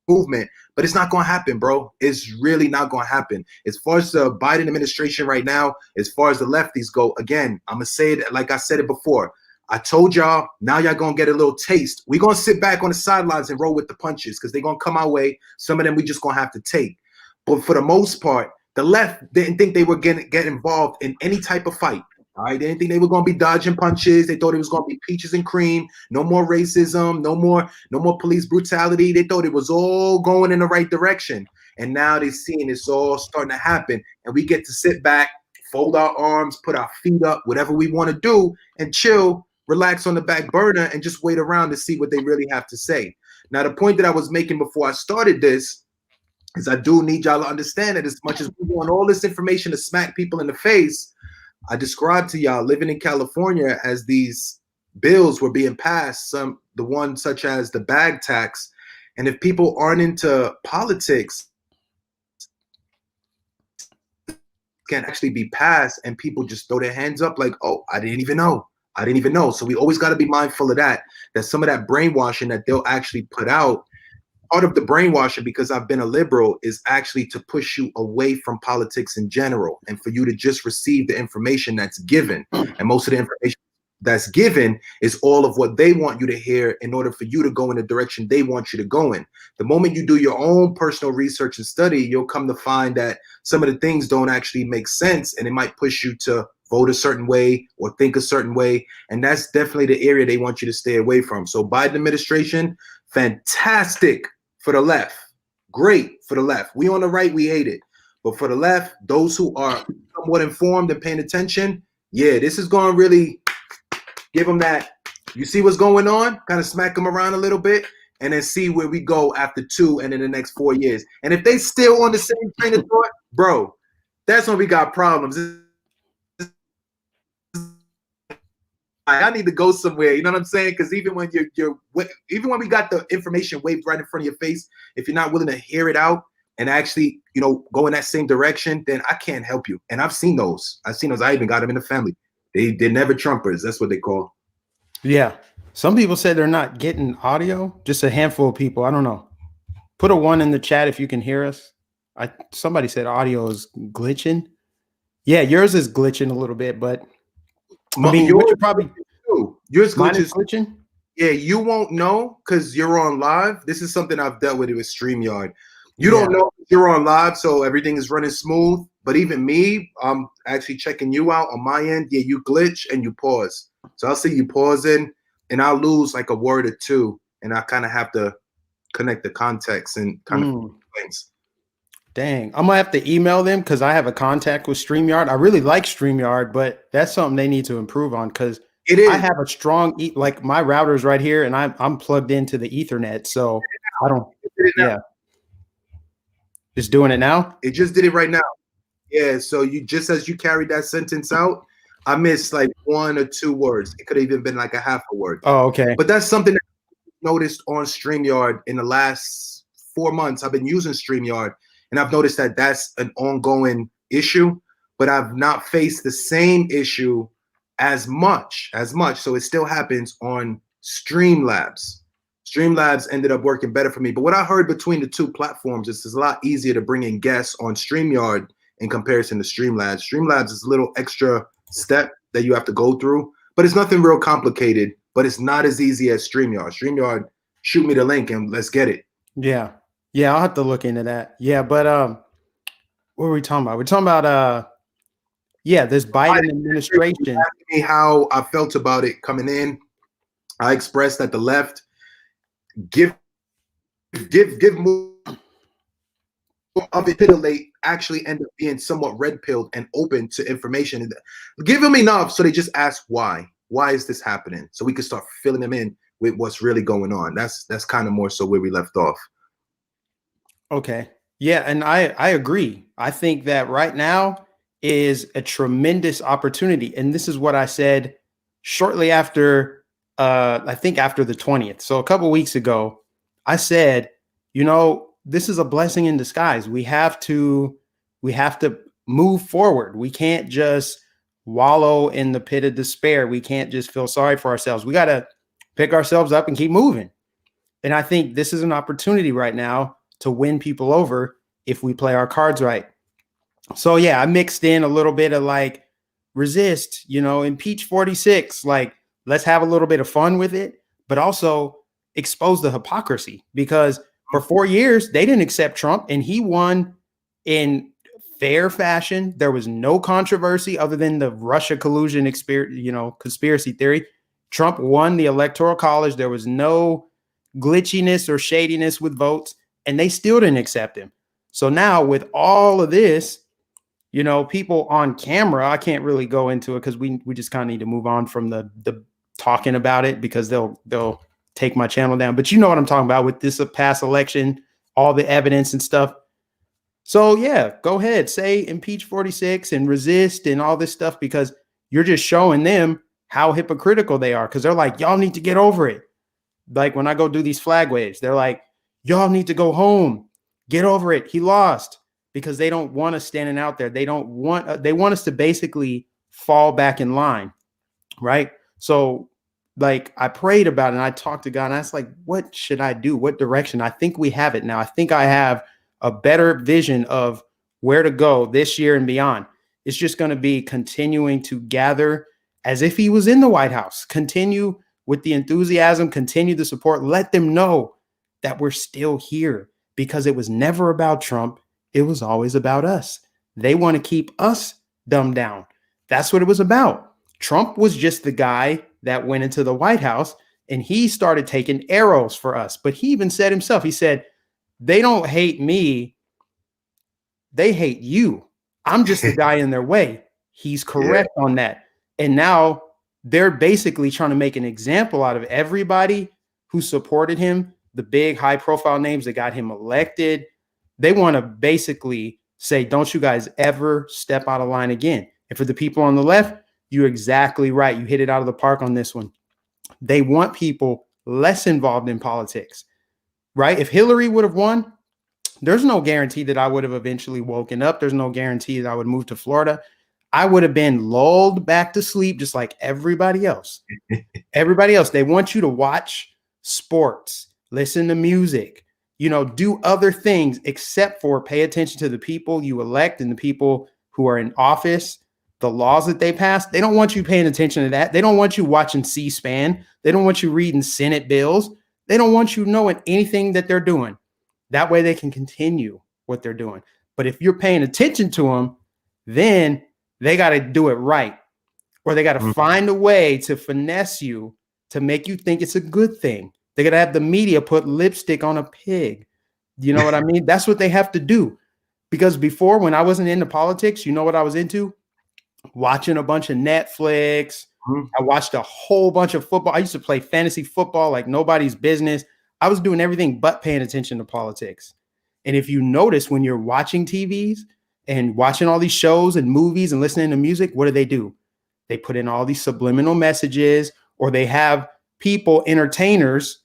Speaker 2: movement, but it's not going to happen, bro. It's really not going to happen. As far as the Biden administration right now, as far as the lefties go, again, I'm going to say it like I said it before. I told y'all, now y'all going to get a little taste. We're going to sit back on the sidelines and roll with the punches because they're going to come our way. Some of them we just going to have to take. But for the most part, the left didn't think they were going to get involved in any type of fight. All right, they didn't think they were going to be dodging punches. They thought it was going to be peaches and cream. No more racism. No more police brutality. They thought it was all going in the right direction. And now they're seeing it's all starting to happen. And we get to sit back, fold our arms, put our feet up, whatever we want to do, and chill, relax on the back burner, and just wait around to see what they really have to say. Now, the point that I was making before I started this is I do need y'all to understand that as much as we want all this information to smack people in the face, I described to y'all living in California as these bills were being passed, the ones such as the bag tax. And if people aren't into politics, can actually be passed and people just throw their hands up like, oh, I didn't even know. So we always got to be mindful of that some of that brainwashing that they'll actually put out, part of the brainwashing, because I've been a liberal, is actually to push you away from politics in general and for you to just receive the information that's given. And most of the information that's given is all of what they want you to hear in order for you to go in the direction they want you to go in. The moment you do your own personal research and study, you'll come to find that some of the things don't actually make sense, and it might push you to vote a certain way or think a certain way. And that's definitely the area they want you to stay away from. So Biden administration, fantastic for the left. Great for the left. We on the right, we hate it. But for the left, those who are somewhat informed and paying attention, yeah, this is going to really give them that. You see what's going on? Kind of smack them around a little bit and then see where we go after 2 and in the next 4 years. And if they still on the same train of thought, bro, that's when we got problems. I need to go somewhere. You know what I'm saying? Because even when even when we got the information waved right in front of your face, if you're not willing to hear it out, and actually, go in that same direction, then I can't help you. And I've seen those. I even got them in the family. They're never Trumpers. That's what they call.
Speaker 1: Yeah. Some people said they're not getting audio. Just a handful of people. I don't know. Put a 1 in the chat if you can hear us. Somebody said audio is glitching. Yeah, yours is glitching a little bit, but I mean,
Speaker 2: Yours,
Speaker 1: what you probably
Speaker 2: yours
Speaker 1: mine is
Speaker 2: glitches.
Speaker 1: glitching.
Speaker 2: Yeah, you won't know because you're on live. This is something I've dealt with StreamYard. You don't know you're on live, so everything is running smooth. But even me, I'm actually checking you out on my end. Yeah, you glitch and you pause. So I'll see you pausing, and I'll lose like a word or two, and I kind of have to connect the context and kind of things.
Speaker 1: Dang, I'm gonna have to email them because I have a contact with StreamYard. I really like StreamYard, but that's something they need to improve on because I have a strong like my router's right here, and I'm plugged into the Ethernet, so I don't. Yeah, it's doing it now.
Speaker 2: It just did it right now. Yeah, so you just as you carried that sentence out, I missed like 1 or 2 words. It could have even been like a half a word.
Speaker 1: Oh, okay.
Speaker 2: But that's something that I noticed on StreamYard in the last 4 months. I've been using StreamYard, and I've noticed that that's an ongoing issue, but I've not faced the same issue as much. So it still happens on Streamlabs. Streamlabs ended up working better for me. But what I heard between the 2 platforms is it's a lot easier to bring in guests on StreamYard in comparison to Streamlabs. Streamlabs is a little extra step that you have to go through, but it's nothing real complicated, but it's not as easy as StreamYard. StreamYard, shoot me the link and let's get it.
Speaker 1: Yeah. Yeah, I'll have to look into that. Yeah, but what were we talking about? We're talking about this Biden administration.
Speaker 2: Asking me how I felt about it coming in. I expressed that the left give more of it pilate actually end up being somewhat red-pilled and open to information. Give them enough so they just ask why. Why is this happening? So we can start filling them in with what's really going on. That's kind of more so where we left off.
Speaker 1: Okay. Yeah, and I agree. I think that right now is a tremendous opportunity. And this is what I said shortly after I think after the 20th. So a couple weeks ago, I said, this is a blessing in disguise. We have to move forward. We can't just wallow in the pit of despair. We can't just feel sorry for ourselves. We got to pick ourselves up and keep moving. And I think this is an opportunity right now to win people over if we play our cards right. So yeah, I mixed in a little bit of like resist, impeach 46, like let's have a little bit of fun with it, but also expose the hypocrisy because for 4 years they didn't accept Trump and he won in fair fashion. There was no controversy other than the Russia collusion conspiracy theory. Trump won the Electoral College. There was no glitchiness or shadiness with votes, and they still didn't accept him. So now with all of this, people on camera, I can't really go into it because we just kind of need to move on from the talking about it because they'll take my channel down. But you know what I'm talking about with this past election, all the evidence and stuff. So yeah, go ahead, say impeach 46 and resist and all this stuff because you're just showing them how hypocritical they are because they're like, y'all need to get over it. Like when I go do these flag waves, they're like, y'all need to go home, get over it. He lost because they don't want us standing out there. They want us to basically fall back in line. Right. So like I prayed about it and I talked to God and I was like, what should I do? What direction? I think we have it now. I think I have a better vision of where to go this year and beyond. It's just going to be continuing to gather as if he was in the White House, continue with the enthusiasm, continue the support, let them know that we're still here because it was never about Trump. It was always about us. They want to keep us dumbed down. That's what it was about. Trump was just the guy that went into the White House and he started taking arrows for us. But he even said himself, he said, they don't hate me. They hate you. I'm just the guy in their way. He's correct on that. And now they're basically trying to make an example out of everybody who supported him, the big high profile names that got him elected. They want to basically say, don't you guys ever step out of line again. And for the people on the left, you're exactly right. You hit it out of the park on this one. They want people less involved in politics, right? If Hillary would have won, there's no guarantee that I would have eventually woken up. There's no guarantee that I would move to Florida. I would have been lulled back to sleep just like everybody else. Everybody else, they want you to watch sports, listen to music, do other things except for pay attention to the people you elect and the people who are in office, the laws that they pass. They don't want you paying attention to that. They don't want you watching C-SPAN. They don't want you reading Senate bills. They don't want you knowing anything that they're doing. That way they can continue what they're doing. But if you're paying attention to them, then they got to do it right. Or they got to find a way to finesse you to make you think it's a good thing. They got to have the media put lipstick on a pig. You know what I mean? That's what they have to do. Because before, when I wasn't into politics, you know what I was into? Watching a bunch of Netflix. I watched a whole bunch of football. I used to play fantasy football like nobody's business. I was doing everything but paying attention to politics. And if you notice when you're watching TVs and watching all these shows and movies and listening to music, what do? They put in all these subliminal messages, or they have people, entertainers,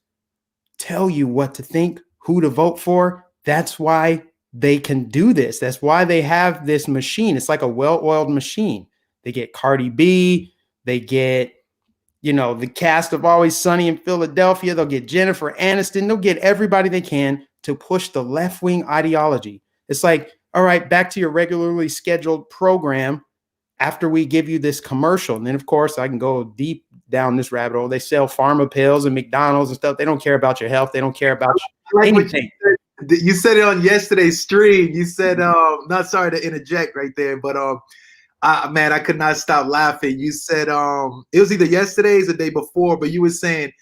Speaker 1: tell you what to think, who to vote for. That's why they can do this. That's why they have this machine. It's like a well-oiled machine. They get Cardi B. They get, the cast of Always Sunny in Philadelphia. They'll get Jennifer Aniston. They'll get everybody they can to push the left-wing ideology. It's like, all right, back to your regularly scheduled program. After we give you this commercial, and then of course I can go deep down this rabbit hole. They sell pharma pills and McDonald's and stuff. They don't care about your health. They don't care about anything.
Speaker 2: You said it on yesterday's stream. You said, not sorry to interject right there, but man, I could not stop laughing. You said it was either yesterday's or the day before, but you were saying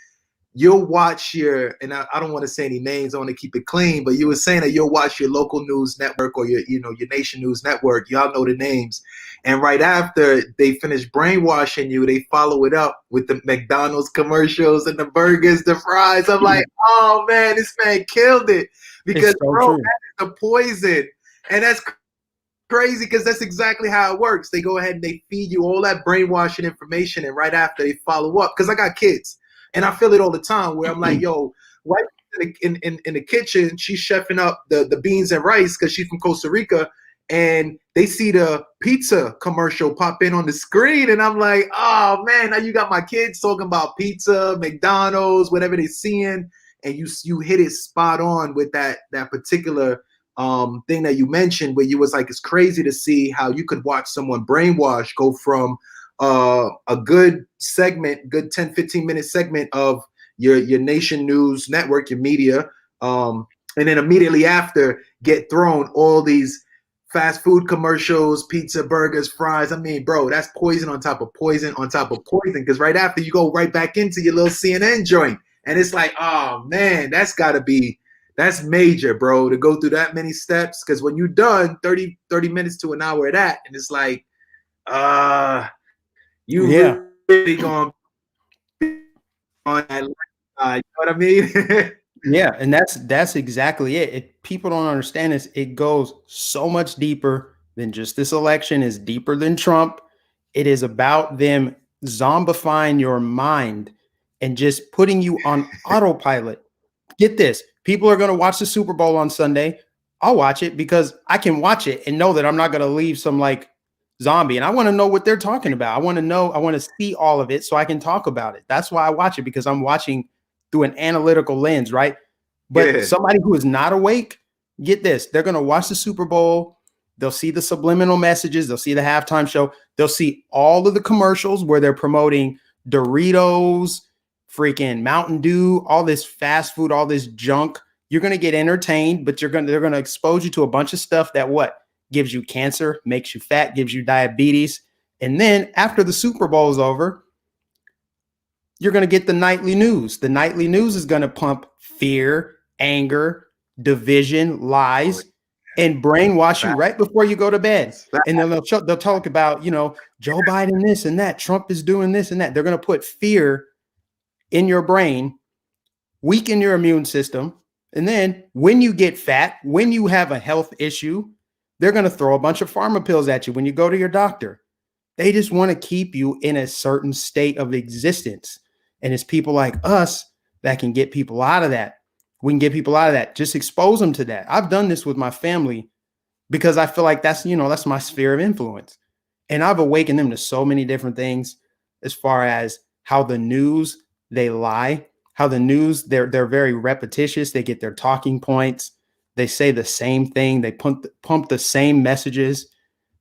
Speaker 2: you'll watch and I don't want to say any names, I want to keep it clean, but you were saying that you'll watch your local news network or your nation news network. Y'all know the names. And right after they finish brainwashing you, they follow it up with the McDonald's commercials and the burgers, the fries. I'm like, oh man, this man killed it. Because bro, that is the poison. And that's crazy because that's exactly how it works. They go ahead and they feed you all that brainwashing information, and right after they follow up. Because I got kids. And I feel it all the time where I'm like, yo, why in the kitchen, she's chefing up the beans and rice because she's from Costa Rica, and they see the pizza commercial pop in on the screen, and I'm like, oh man, now you got my kids talking about pizza, McDonald's, whatever they're seeing, and you hit it spot on with that particular thing that you mentioned, where you was like, it's crazy to see how you could watch someone brainwash go from a good 10-15 minute segment of your nation news network, your media, and then immediately after get thrown all these fast food commercials, pizza, burgers, fries. I mean, bro, that's poison on top of poison on top of poison, because right after you go right back into your little CNN joint, and it's like, oh man, that's major, bro, to go through that many steps, because when you're done, 30 minutes to an hour of that, and it's like, you really going on that line, you know what I mean?
Speaker 1: Yeah, and that's exactly it. People don't understand this. It goes so much deeper than just this election. Is deeper than Trump. It is about them zombifying your mind and just putting you on autopilot. Get this. People are going to watch the Super Bowl on Sunday. I'll watch it because I can watch it and know that I'm not going to leave some like zombie. And I want to know what they're talking about. I want to see all of it so I can talk about it. That's why I watch it, because I'm watching through an analytical lens, right? But somebody who is not awake, get this. They're going to watch the Super Bowl. They'll see the subliminal messages. They'll see the halftime show. They'll see all of the commercials where they're promoting Doritos, freaking Mountain Dew, all this fast food, all this junk. You're going to get entertained, but they're going to expose you to a bunch of stuff that gives you cancer, makes you fat, gives you diabetes. And then after the Super Bowl is over, you're going to get the nightly news. The nightly news is going to pump fear, anger, division, lies, and brainwash you right before you go to bed. And then they'll talk about, Joe Biden this and that, Trump is doing this and that. They're going to put fear in your brain, weaken your immune system. And then when you get fat, when you have a health issue, they're going to throw a bunch of pharma pills at you when you go to your doctor. They just want to keep you in a certain state of existence. And it's people like us that can get people out of that. We can get people out of that. Just expose them to that. I've done this with my family because I feel like that's, that's my sphere of influence. And I've awakened them to so many different things as far as how the news, they lie, how the news, they're very repetitious. They get their talking points. They say the same thing. They pump the same messages.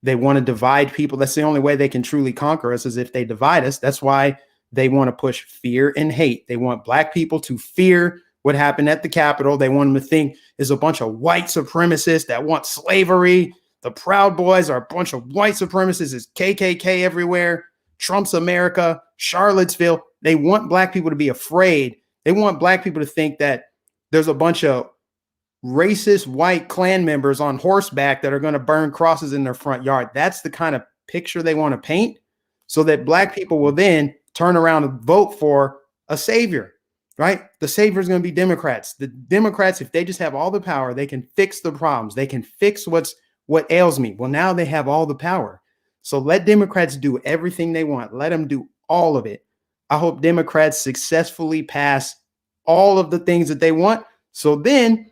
Speaker 1: They want to divide people. That's the only way they can truly conquer us, is if they divide us. That's why they want to push fear and hate. They want Black people to fear what happened at the Capitol. They want them to think is a bunch of white supremacists that want slavery. The Proud Boys are a bunch of white supremacists. It's KKK everywhere. Trump's America, Charlottesville. They want Black people to be afraid. They want Black people to think that there's a bunch of racist white Klan members on horseback that are going to burn crosses in their front yard. That's the kind of picture they want to paint, so that Black people will then turn around and vote for a savior, right? The savior is going to be Democrats. The Democrats, if they just have all the power, they can fix the problems. They can fix what ails me. Well, now they have all the power. So let Democrats do everything they want. Let them do all of it. I hope Democrats successfully pass all of the things that they want. So then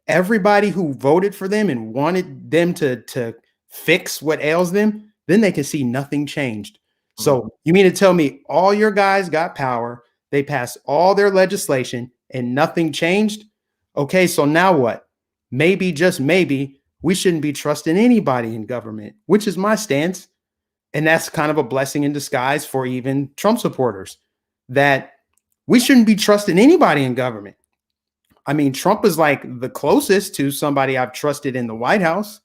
Speaker 1: everybody who voted for them and wanted them to fix what ails them, then they can see nothing changed. So you mean to tell me all your guys got power, they passed all their legislation and nothing changed? Okay, so now what? Maybe, just maybe, we shouldn't be trusting anybody in government, which is my stance. And that's kind of a blessing in disguise for even Trump supporters, that we shouldn't be trusting anybody in government. I mean, Trump is like the closest to somebody I've trusted in the White House.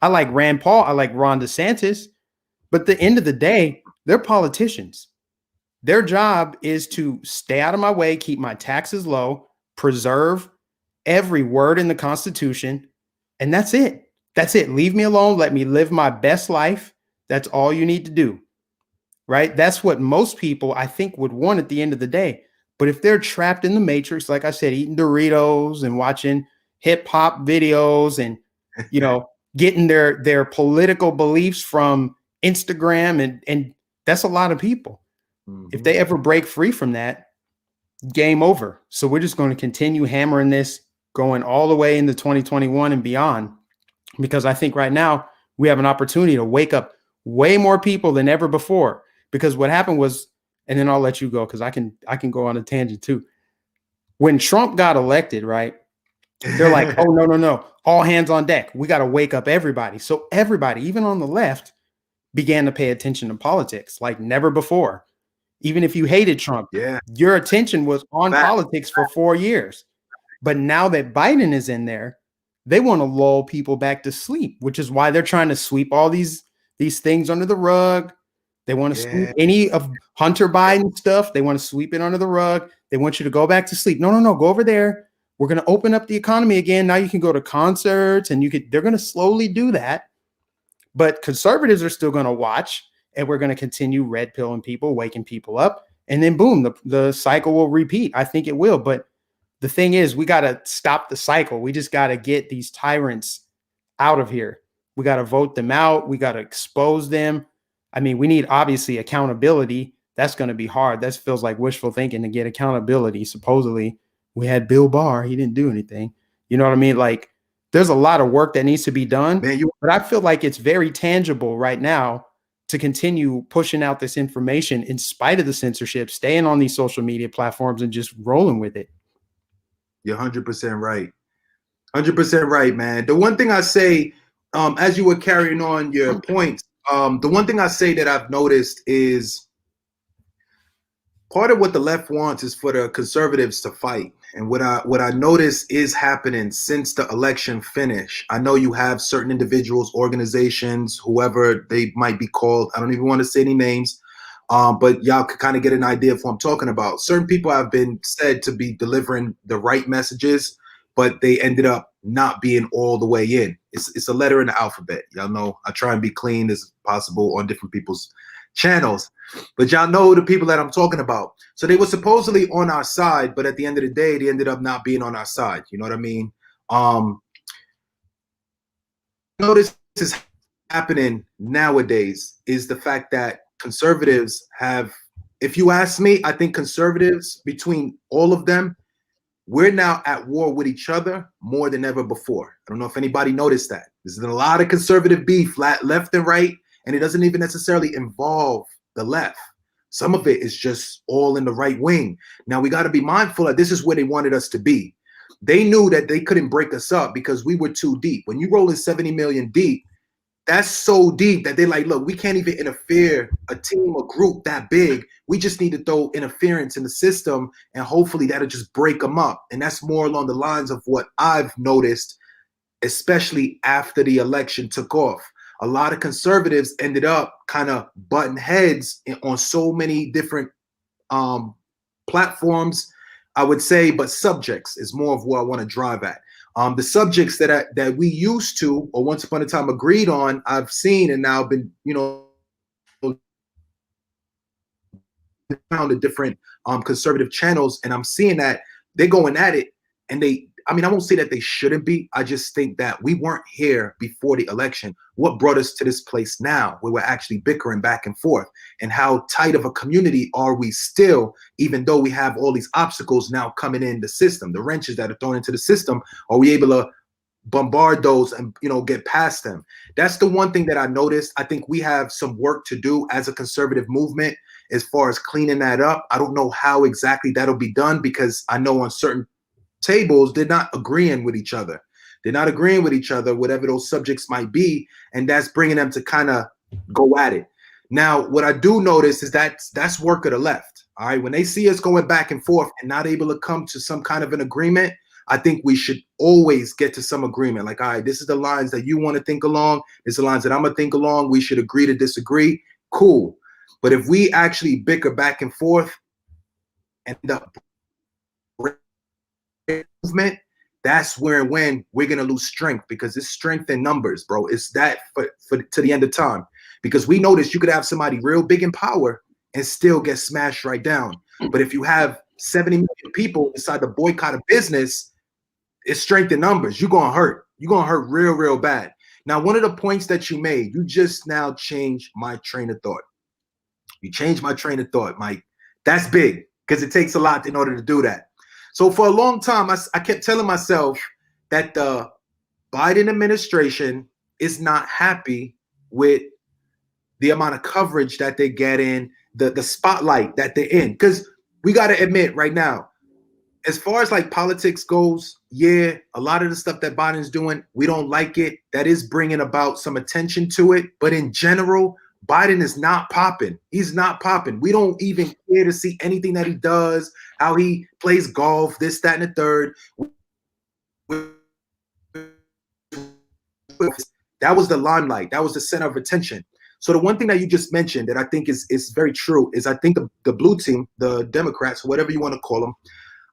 Speaker 1: I like Rand Paul. I like Ron DeSantis. But at the end of the day, they're politicians. Their job is to stay out of my way, keep my taxes low, preserve every word in the Constitution. And that's it. That's it. Leave me alone. Let me live my best life. That's all you need to do. Right? That's what most people, I think, would want at the end of the day. But if they're trapped in the matrix, like I said, eating Doritos and watching hip hop videos and, getting their political beliefs from Instagram, and that's a lot of people. If they ever break free from that, game over. So we're just going to continue hammering this, going all the way into 2021 and beyond, because I think right now we have an opportunity to wake up way more people than ever before. Because what happened was, and then I'll let you go because I can go on a tangent too. When Trump got elected, right? They're like, oh, no, all hands on deck. We got to wake up everybody. So everybody, even on the left, began to pay attention to politics like never before. Even if you hated Trump, your attention was on politics for 4 years. But now that Biden is in there, they want to lull people back to sleep, which is why they're trying to sweep all these things under the rug. They want to sweep any of Hunter Biden stuff. They want to sweep it under the rug. They want you to go back to sleep. No, go over there. We're going to open up the economy again. Now you can go to concerts and they're going to slowly do that. But conservatives are still going to watch, and we're going to continue red pilling people, waking people up. And then boom, the cycle will repeat. I think it will. But the thing is, we got to stop the cycle. We just got to get these tyrants out of here. We got to vote them out. We got to expose them. I mean, we need obviously accountability. That's going to be hard. That feels like wishful thinking to get accountability. Supposedly we had Bill Barr. He didn't do anything. You know what I mean? Like, there's a lot of work that needs to be done, but I feel like it's very tangible right now to continue pushing out this information in spite of the censorship, staying on these social media platforms and just rolling with it.
Speaker 2: You're 100% right. 100% right, man. The one thing I say, as you were carrying on your points, the one thing I say that I've noticed is part of what the left wants is for the conservatives to fight. And what I notice is happening since the election finish. I know you have certain individuals, organizations, whoever they might be called. I don't even want to say any names, but y'all could kind of get an idea of what I'm talking about. Certain people have been said to be delivering the right messages, but they ended up not being all the way in. It's a letter in the alphabet. Y'all know I try and be clean as possible on different people's channels, but y'all know the people that I'm talking about. So they were supposedly on our side, but at the end of the day, they ended up not being on our side. You know what I mean? Notice is happening nowadays is the fact that conservatives have, if you ask me, I think conservatives, between all of them, we're now at war with each other more than ever before. I don't know if anybody noticed that. There's a lot of conservative beef, left and right, and it doesn't even necessarily involve the left. Some of it is just all in the right wing. Now, we got to be mindful that this is where they wanted us to be. They knew that they couldn't break us up because we were too deep. When you roll in 70 million deep, that's so deep that they're like, look, we can't even interfere a team or group that big. We just need to throw interference in the system, and hopefully that'll just break them up. And that's more along the lines of what I've noticed, especially after the election took off. A lot of conservatives ended up kind of butting heads on so many different platforms, I would say, but subjects is more of what I want to drive at. The subjects that we used to, or once upon a time agreed on, I've seen and now been, found the different conservative channels, and I'm seeing that they're going at it, and I won't say that they shouldn't be. I just think that we weren't here before the election. What brought us to this place now where we're actually bickering back and forth? And how tight of a community are we still, even though we have all these obstacles now coming in the system, the wrenches that are thrown into the system? Are we able to bombard those and, get past them? That's the one thing that I noticed. I think we have some work to do as a conservative movement as far as cleaning that up. I don't know how exactly that'll be done, because I know on certain tables they're not agreeing with each other. They're not agreeing with each other, whatever those subjects might be, and that's bringing them to kind of go at it. Now, what I do notice is that's work of the left. All right, when they see us going back and forth and not able to come to some kind of an agreement, I think we should always get to some agreement. Like, all right, this is the lines that you want to think along. This is the lines that I'm gonna think along. We should agree to disagree. Cool. But if we actually bicker back and forth and end up movement, that's when we're gonna lose strength, because it's strength in numbers, bro. It's that for to the end of time, because we notice you could have somebody real big in power and still get smashed right down. But if you have 70 million people decide to boycott a business, it's strength in numbers. You're gonna hurt. You're gonna hurt real bad. Now, one of the points that you made, you just now changed my train of thought. You changed my train of thought, Mike. That's big, because it takes a lot in order to do that. So for a long time, I kept telling myself that the Biden administration is not happy with the amount of coverage that they get in, the spotlight that they're in. Because we got to admit right now, as far as like politics goes, yeah, a lot of the stuff that Biden's doing, we don't like it. That is bringing about some attention to it. But in general, Biden is not popping. He's not popping. We don't even care to see anything that he does, how he plays golf, this, that, and the third. That was the limelight. That was the center of attention. So the one thing that you just mentioned that I think is very true is I think the blue team, the Democrats, whatever you want to call them,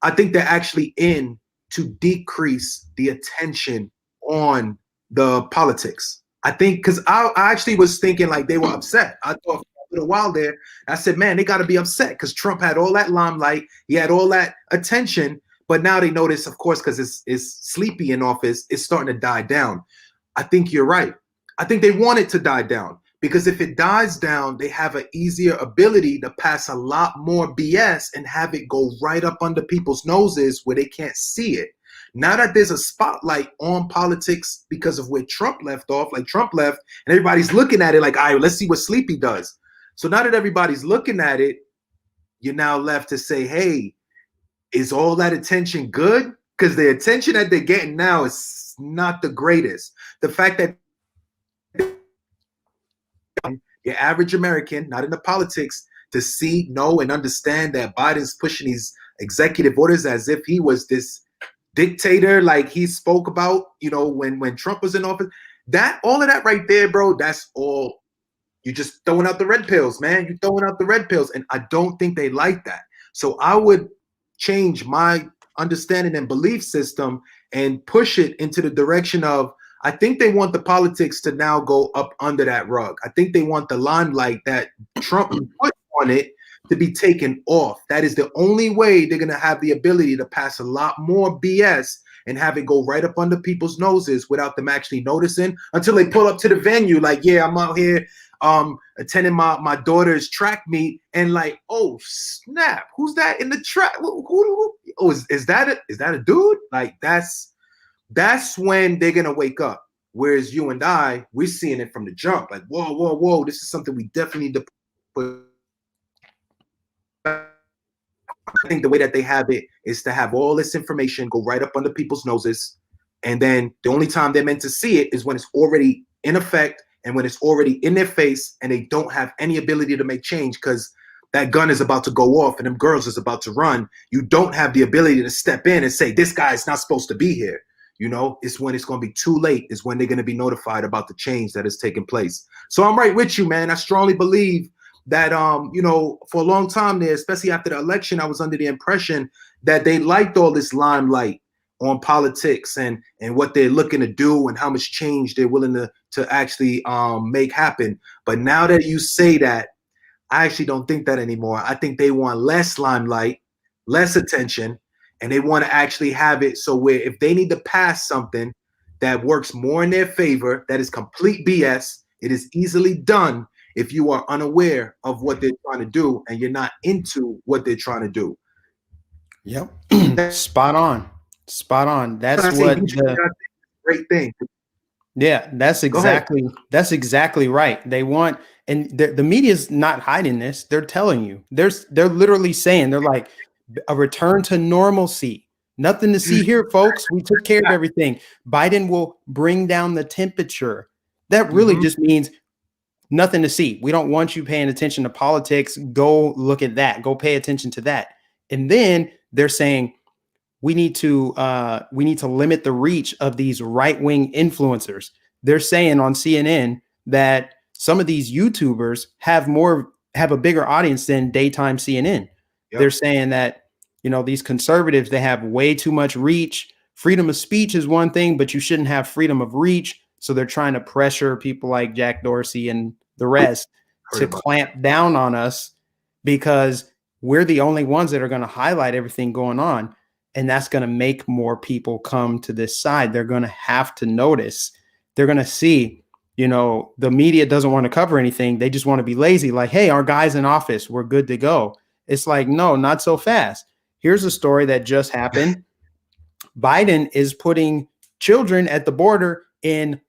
Speaker 2: I think they're actually in to decrease the attention on the politics. I think because I actually was thinking like they were upset. I thought for a little while there, I said, man, they got to be upset because Trump had all that limelight. He had all that attention. But now they notice, of course, because it's sleepy in office, it's starting to die down. I think you're right. I think they want it to die down, because if it dies down, they have an easier ability to pass a lot more BS and have it go right up under people's noses where they can't see it. Now that there's a spotlight on politics because of where Trump left off, like Trump left, and everybody's looking at it like, all right, let's see what Sleepy does. So now that everybody's looking at it, you're now left to say, hey, is all that attention good? Because the attention that they're getting now is not the greatest. The fact that your average American, not into politics, to see, know, and understand that Biden's pushing these executive orders as if he was this dictator, like he spoke about, when Trump was in office. That all of that right there, bro, that's all. You're just throwing out the red pills, man. You're throwing out the red pills. And I don't think they like that. So I would change my understanding and belief system and push it into the direction of, I think they want the politics to now go up under that rug. I think they want the limelight that Trump put on it to be taken off. That is the only way they're going to have the ability to pass a lot more BS and have it go right up under people's noses without them actually noticing, until they pull up to the venue like, yeah, I'm out here attending my daughter's track meet, and like, oh snap, who's that in the track? Who? oh, is that a dude? Like that's when they're gonna wake up. Whereas you and I, we're seeing it from the jump. Like, whoa, whoa, whoa, this is something we definitely need to put. I think the way that they have it is to have all this information go right up under people's noses. And then the only time they're meant to see it is when it's already in effect and when it's already in their face and they don't have any ability to make change because that gun is about to go off and them girls is about to run. You don't have the ability to step in and say, this guy is not supposed to be here. You know, it's when it's going to be too late is when they're going to be notified about the change that is taking place. So I'm right with you, man. I strongly believe that, you know, for a long time there, especially after the election, I was under the impression that they liked all this limelight on politics and what they're looking to do and how much change they're willing to actually make happen. But now that you say that, I actually don't think that anymore. I think they want less limelight, less attention, and they want to actually have it so where if they need to pass something that works more in their favor, that is complete BS, it is easily done if you are unaware of what they're trying to do and you're not into what they're trying to do.
Speaker 1: Yep. Spot on. Spot on. That's what the
Speaker 2: great thing.
Speaker 1: Yeah, that's exactly right. They want, and the media's not hiding this. They're telling you. They're literally saying, they're like, a return to normalcy. Nothing to see here, folks. We took care of everything. Biden will bring down the temperature. That really just means nothing to see. We don't want you paying attention to politics. Go look at that. Go pay attention to that. And then they're saying we need to limit the reach of these right-wing influencers. They're saying on CNN that some of these YouTubers have a bigger audience than daytime CNN. Yep. They're saying that, you know, these conservatives, they have way too much reach. Freedom of speech is one thing, but you shouldn't have freedom of reach. So they're trying to pressure people like Jack Dorsey and the rest to clamp down on us because we're the only ones that are going to highlight everything going on. And that's going to make more people come to this side. They're going to have to notice. They're going to see, you know, the media doesn't want to cover anything. They just want to be lazy. Like, hey, our guy's in office. We're good to go. It's like, no, not so fast. Here's a story that just happened. Biden is putting children at the border in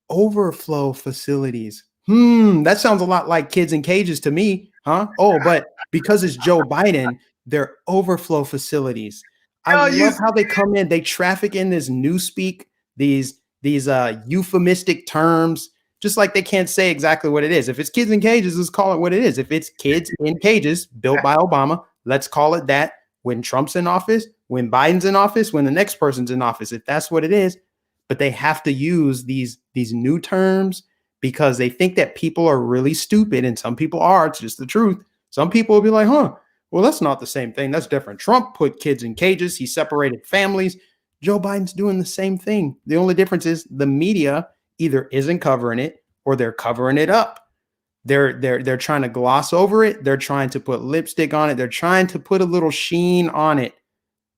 Speaker 1: overflow facilities. That sounds a lot like kids in cages to me, huh? Oh, but because it's Joe Biden, they're overflow facilities. I love how they come in. They traffic in this newspeak, these euphemistic terms, just like they can't say exactly what it is. If it's kids in cages, let's call it what it is. If it's kids in cages built by Obama, let's call it that. When Trump's in office, when Biden's in office, when the next person's in office, if that's what it is. But they have to use these new terms because they think that people are really stupid, and some people are. It's just the truth. Some people will be like, huh, well, that's not the same thing. That's different. Trump put kids in cages. He separated families. Joe Biden's doing the same thing. The only difference is the media either isn't covering it or they're covering it up. They're trying to gloss over it. They're trying to put lipstick on it. They're trying to put a little sheen on it.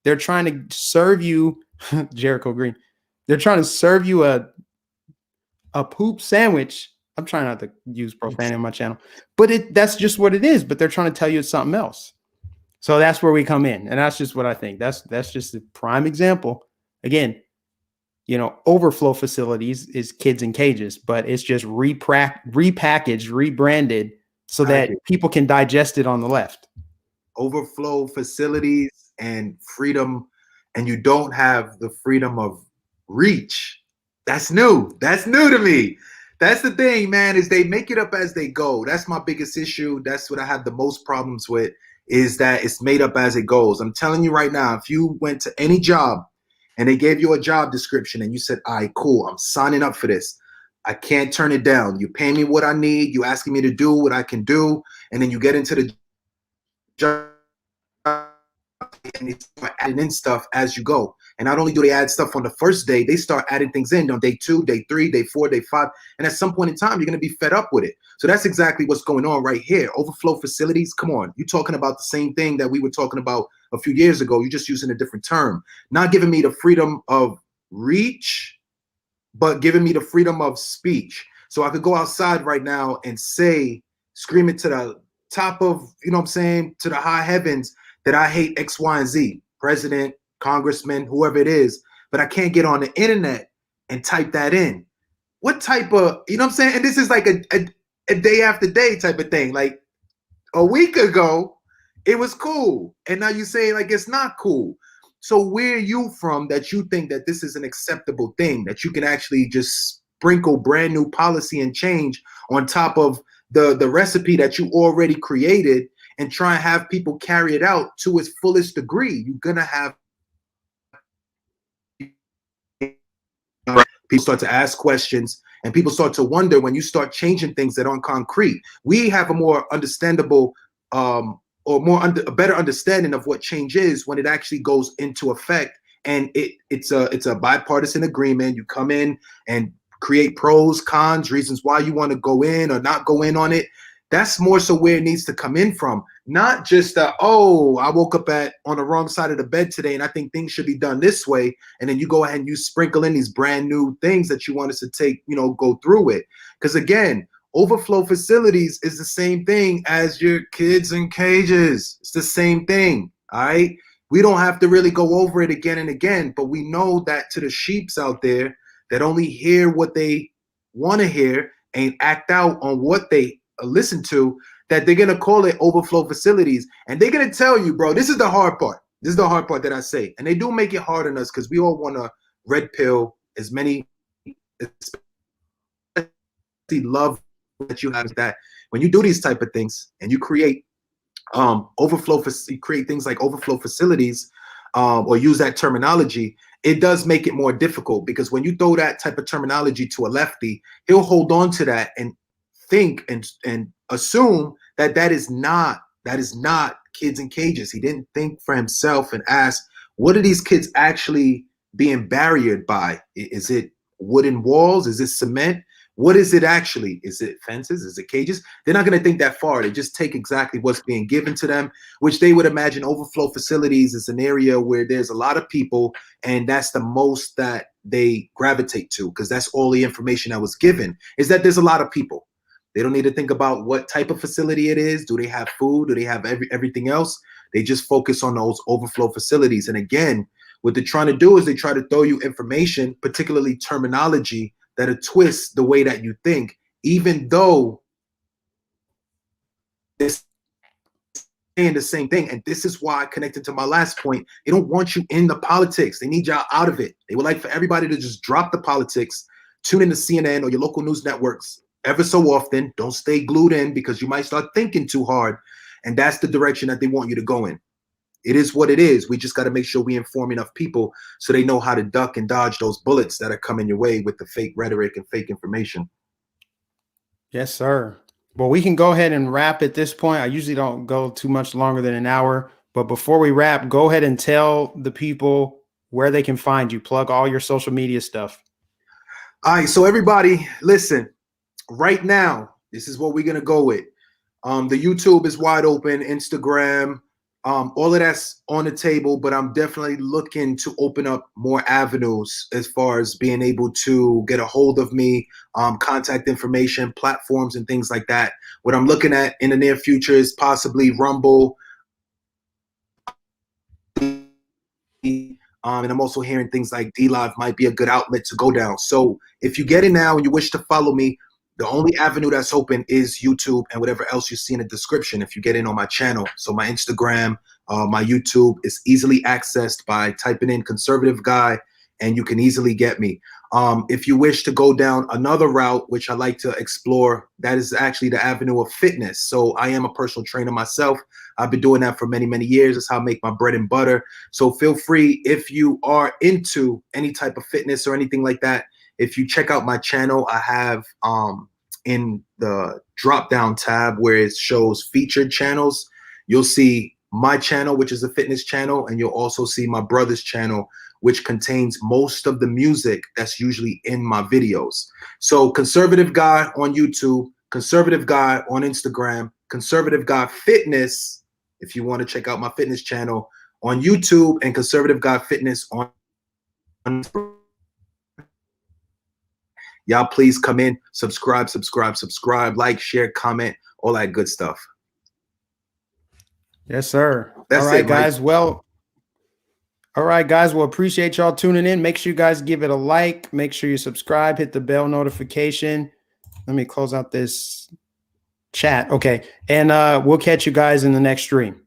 Speaker 1: They're trying to serve you, Jericho Green. They're trying to serve you a poop sandwich. I'm trying not to use profanity on my channel, but that's just what it is. But they're trying to tell you it's something else. So that's where we come in. And that's just what I think. That's just a prime example. Again, you know, overflow facilities is kids in cages, but it's just repackaged, rebranded so that people can digest it on the left.
Speaker 2: Overflow facilities and freedom, and you don't have the freedom of reach. That's new. That's new to me. That's the thing, man, is they make it up as they go. That's my biggest issue. That's what I have the most problems with, is that it's made up as it goes. I'm telling you right now, if you went to any job and they gave you a job description and you said, all right, cool, I'm signing up for this. I can't turn it down. You pay me what I need. You asking me to do what I can do. And then you get into the job and they start adding in stuff as you go. And not only do they add stuff on the first day, they start adding things in on day 2, day 3, day 4, day 5. And at some point in time, you're going to be fed up with it. So that's exactly what's going on right here. Overflow facilities. Come on. You're talking about the same thing that we were talking about a few years ago. You're just using a different term. Not giving me the freedom of reach, but giving me the freedom of speech. So I could go outside right now and say, scream it to the top of, you know what I'm saying, to the high heavens, that I hate X, Y, and Z. president, congressman, whoever it is, but I can't get on the internet and type that in. What type of, you know what I'm saying? And this is like a day after day type of thing. Like a week ago, it was cool. And now you say like it's not cool. So where are you from that you think that this is an acceptable thing, that you can actually just sprinkle brand new policy and change on top of the recipe that you already created and try and have people carry it out to its fullest degree? You're gonna have people start to ask questions, and people start to wonder when you start changing things that aren't concrete. We have a more understandable a better understanding of what change is when it actually goes into effect, and it's a bipartisan agreement. You come in and create pros, cons, reasons why you want to go in or not go in on it. That's more so where it needs to come in from, not just oh, I woke up on the wrong side of the bed today and I think things should be done this way, and then you go ahead and you sprinkle in these brand new things that you want us to take, go through it. Because again, overflow facilities is the same thing as your kids in cages. It's the same thing, all right? We don't have to really go over it again and again, but we know that to the sheeps out there that only hear what they want to hear and act out on what they listen to, that they're going to call it overflow facilities. And they're going to tell you, bro, this is the hard part. This is the hard part that I say. And they do make it hard on us because we all want to red pill as many, love that you have, that when you do these type of things and you create you create things like overflow facilities, or use that terminology, it does make it more difficult, because when you throw that type of terminology to a lefty, he'll hold on to that and think and assume that is not kids in cages. He didn't think for himself and ask, what are these kids actually being barriered by? Is it wooden walls? Is it cement? What is it actually? Is it fences? Is it cages? They're not going to think that far. They just take exactly what's being given to them, which they would imagine overflow facilities is an area where there's a lot of people, and that's the most that they gravitate to, because that's all the information that was given, is that there's a lot of people. They don't need to think about what type of facility it is. Do they have food? Do they have everything else? They just focus on those overflow facilities. And again, what they're trying to do is they try to throw you information, particularly terminology, that'll twist the way that you think, even though it's saying the same thing. And this is why, connected to my last point, they don't want you in the politics. They need y'all out of it. They would like for everybody to just drop the politics, tune into CNN or your local news networks ever so often. Don't stay glued in, because you might start thinking too hard. And that's the direction that they want you to go in. It is what it is. We just got to make sure we inform enough people so they know how to duck and dodge those bullets that are coming your way with the fake rhetoric and fake information.
Speaker 1: Yes, sir. Well, we can go ahead and wrap at this point. I usually don't go too much longer than an hour, but before we wrap, go ahead and tell the people where they can find you. Plug all your social media stuff.
Speaker 2: All right. So everybody, listen, right now, this is what we're going to go with. The YouTube is wide open, Instagram, all of that's on the table, but I'm definitely looking to open up more avenues as far as being able to get a hold of me, contact information, platforms, and things like that. What I'm looking at in the near future is possibly Rumble. And I'm also hearing things like DLive might be a good outlet to go down. So if you get in now and you wish to follow me, the only avenue that's open is YouTube and whatever else you see in the description if you get in on my channel. So my Instagram, my YouTube is easily accessed by typing in Conservative Guy, and you can easily get me. If you wish to go down another route, which I like to explore, that is actually the avenue of fitness. So I am a personal trainer myself. I've been doing that for many, many years. That's how I make my bread and butter. So feel free, if you are into any type of fitness or anything like that, if you check out my channel, I have in the drop down tab where it shows featured channels, you'll see my channel, which is a fitness channel, and you'll also see my brother's channel, which contains most of the music that's usually in my videos. So Conservative Guy on YouTube, Conservative Guy on Instagram, Conservative Guy Fitness, if you want to check out my fitness channel, on YouTube, and Conservative Guy Fitness on Instagram. Y'all please come in, subscribe, like, share, comment, all that good stuff.
Speaker 1: Yes, sir.
Speaker 2: That's
Speaker 1: all right,
Speaker 2: it,
Speaker 1: guys.
Speaker 2: Mike.
Speaker 1: Well, All right, guys. Well, appreciate y'all tuning in. Make sure you guys give it a like. Make sure you subscribe. Hit the bell notification. Let me close out this chat. Okay. And we'll catch you guys in the next stream.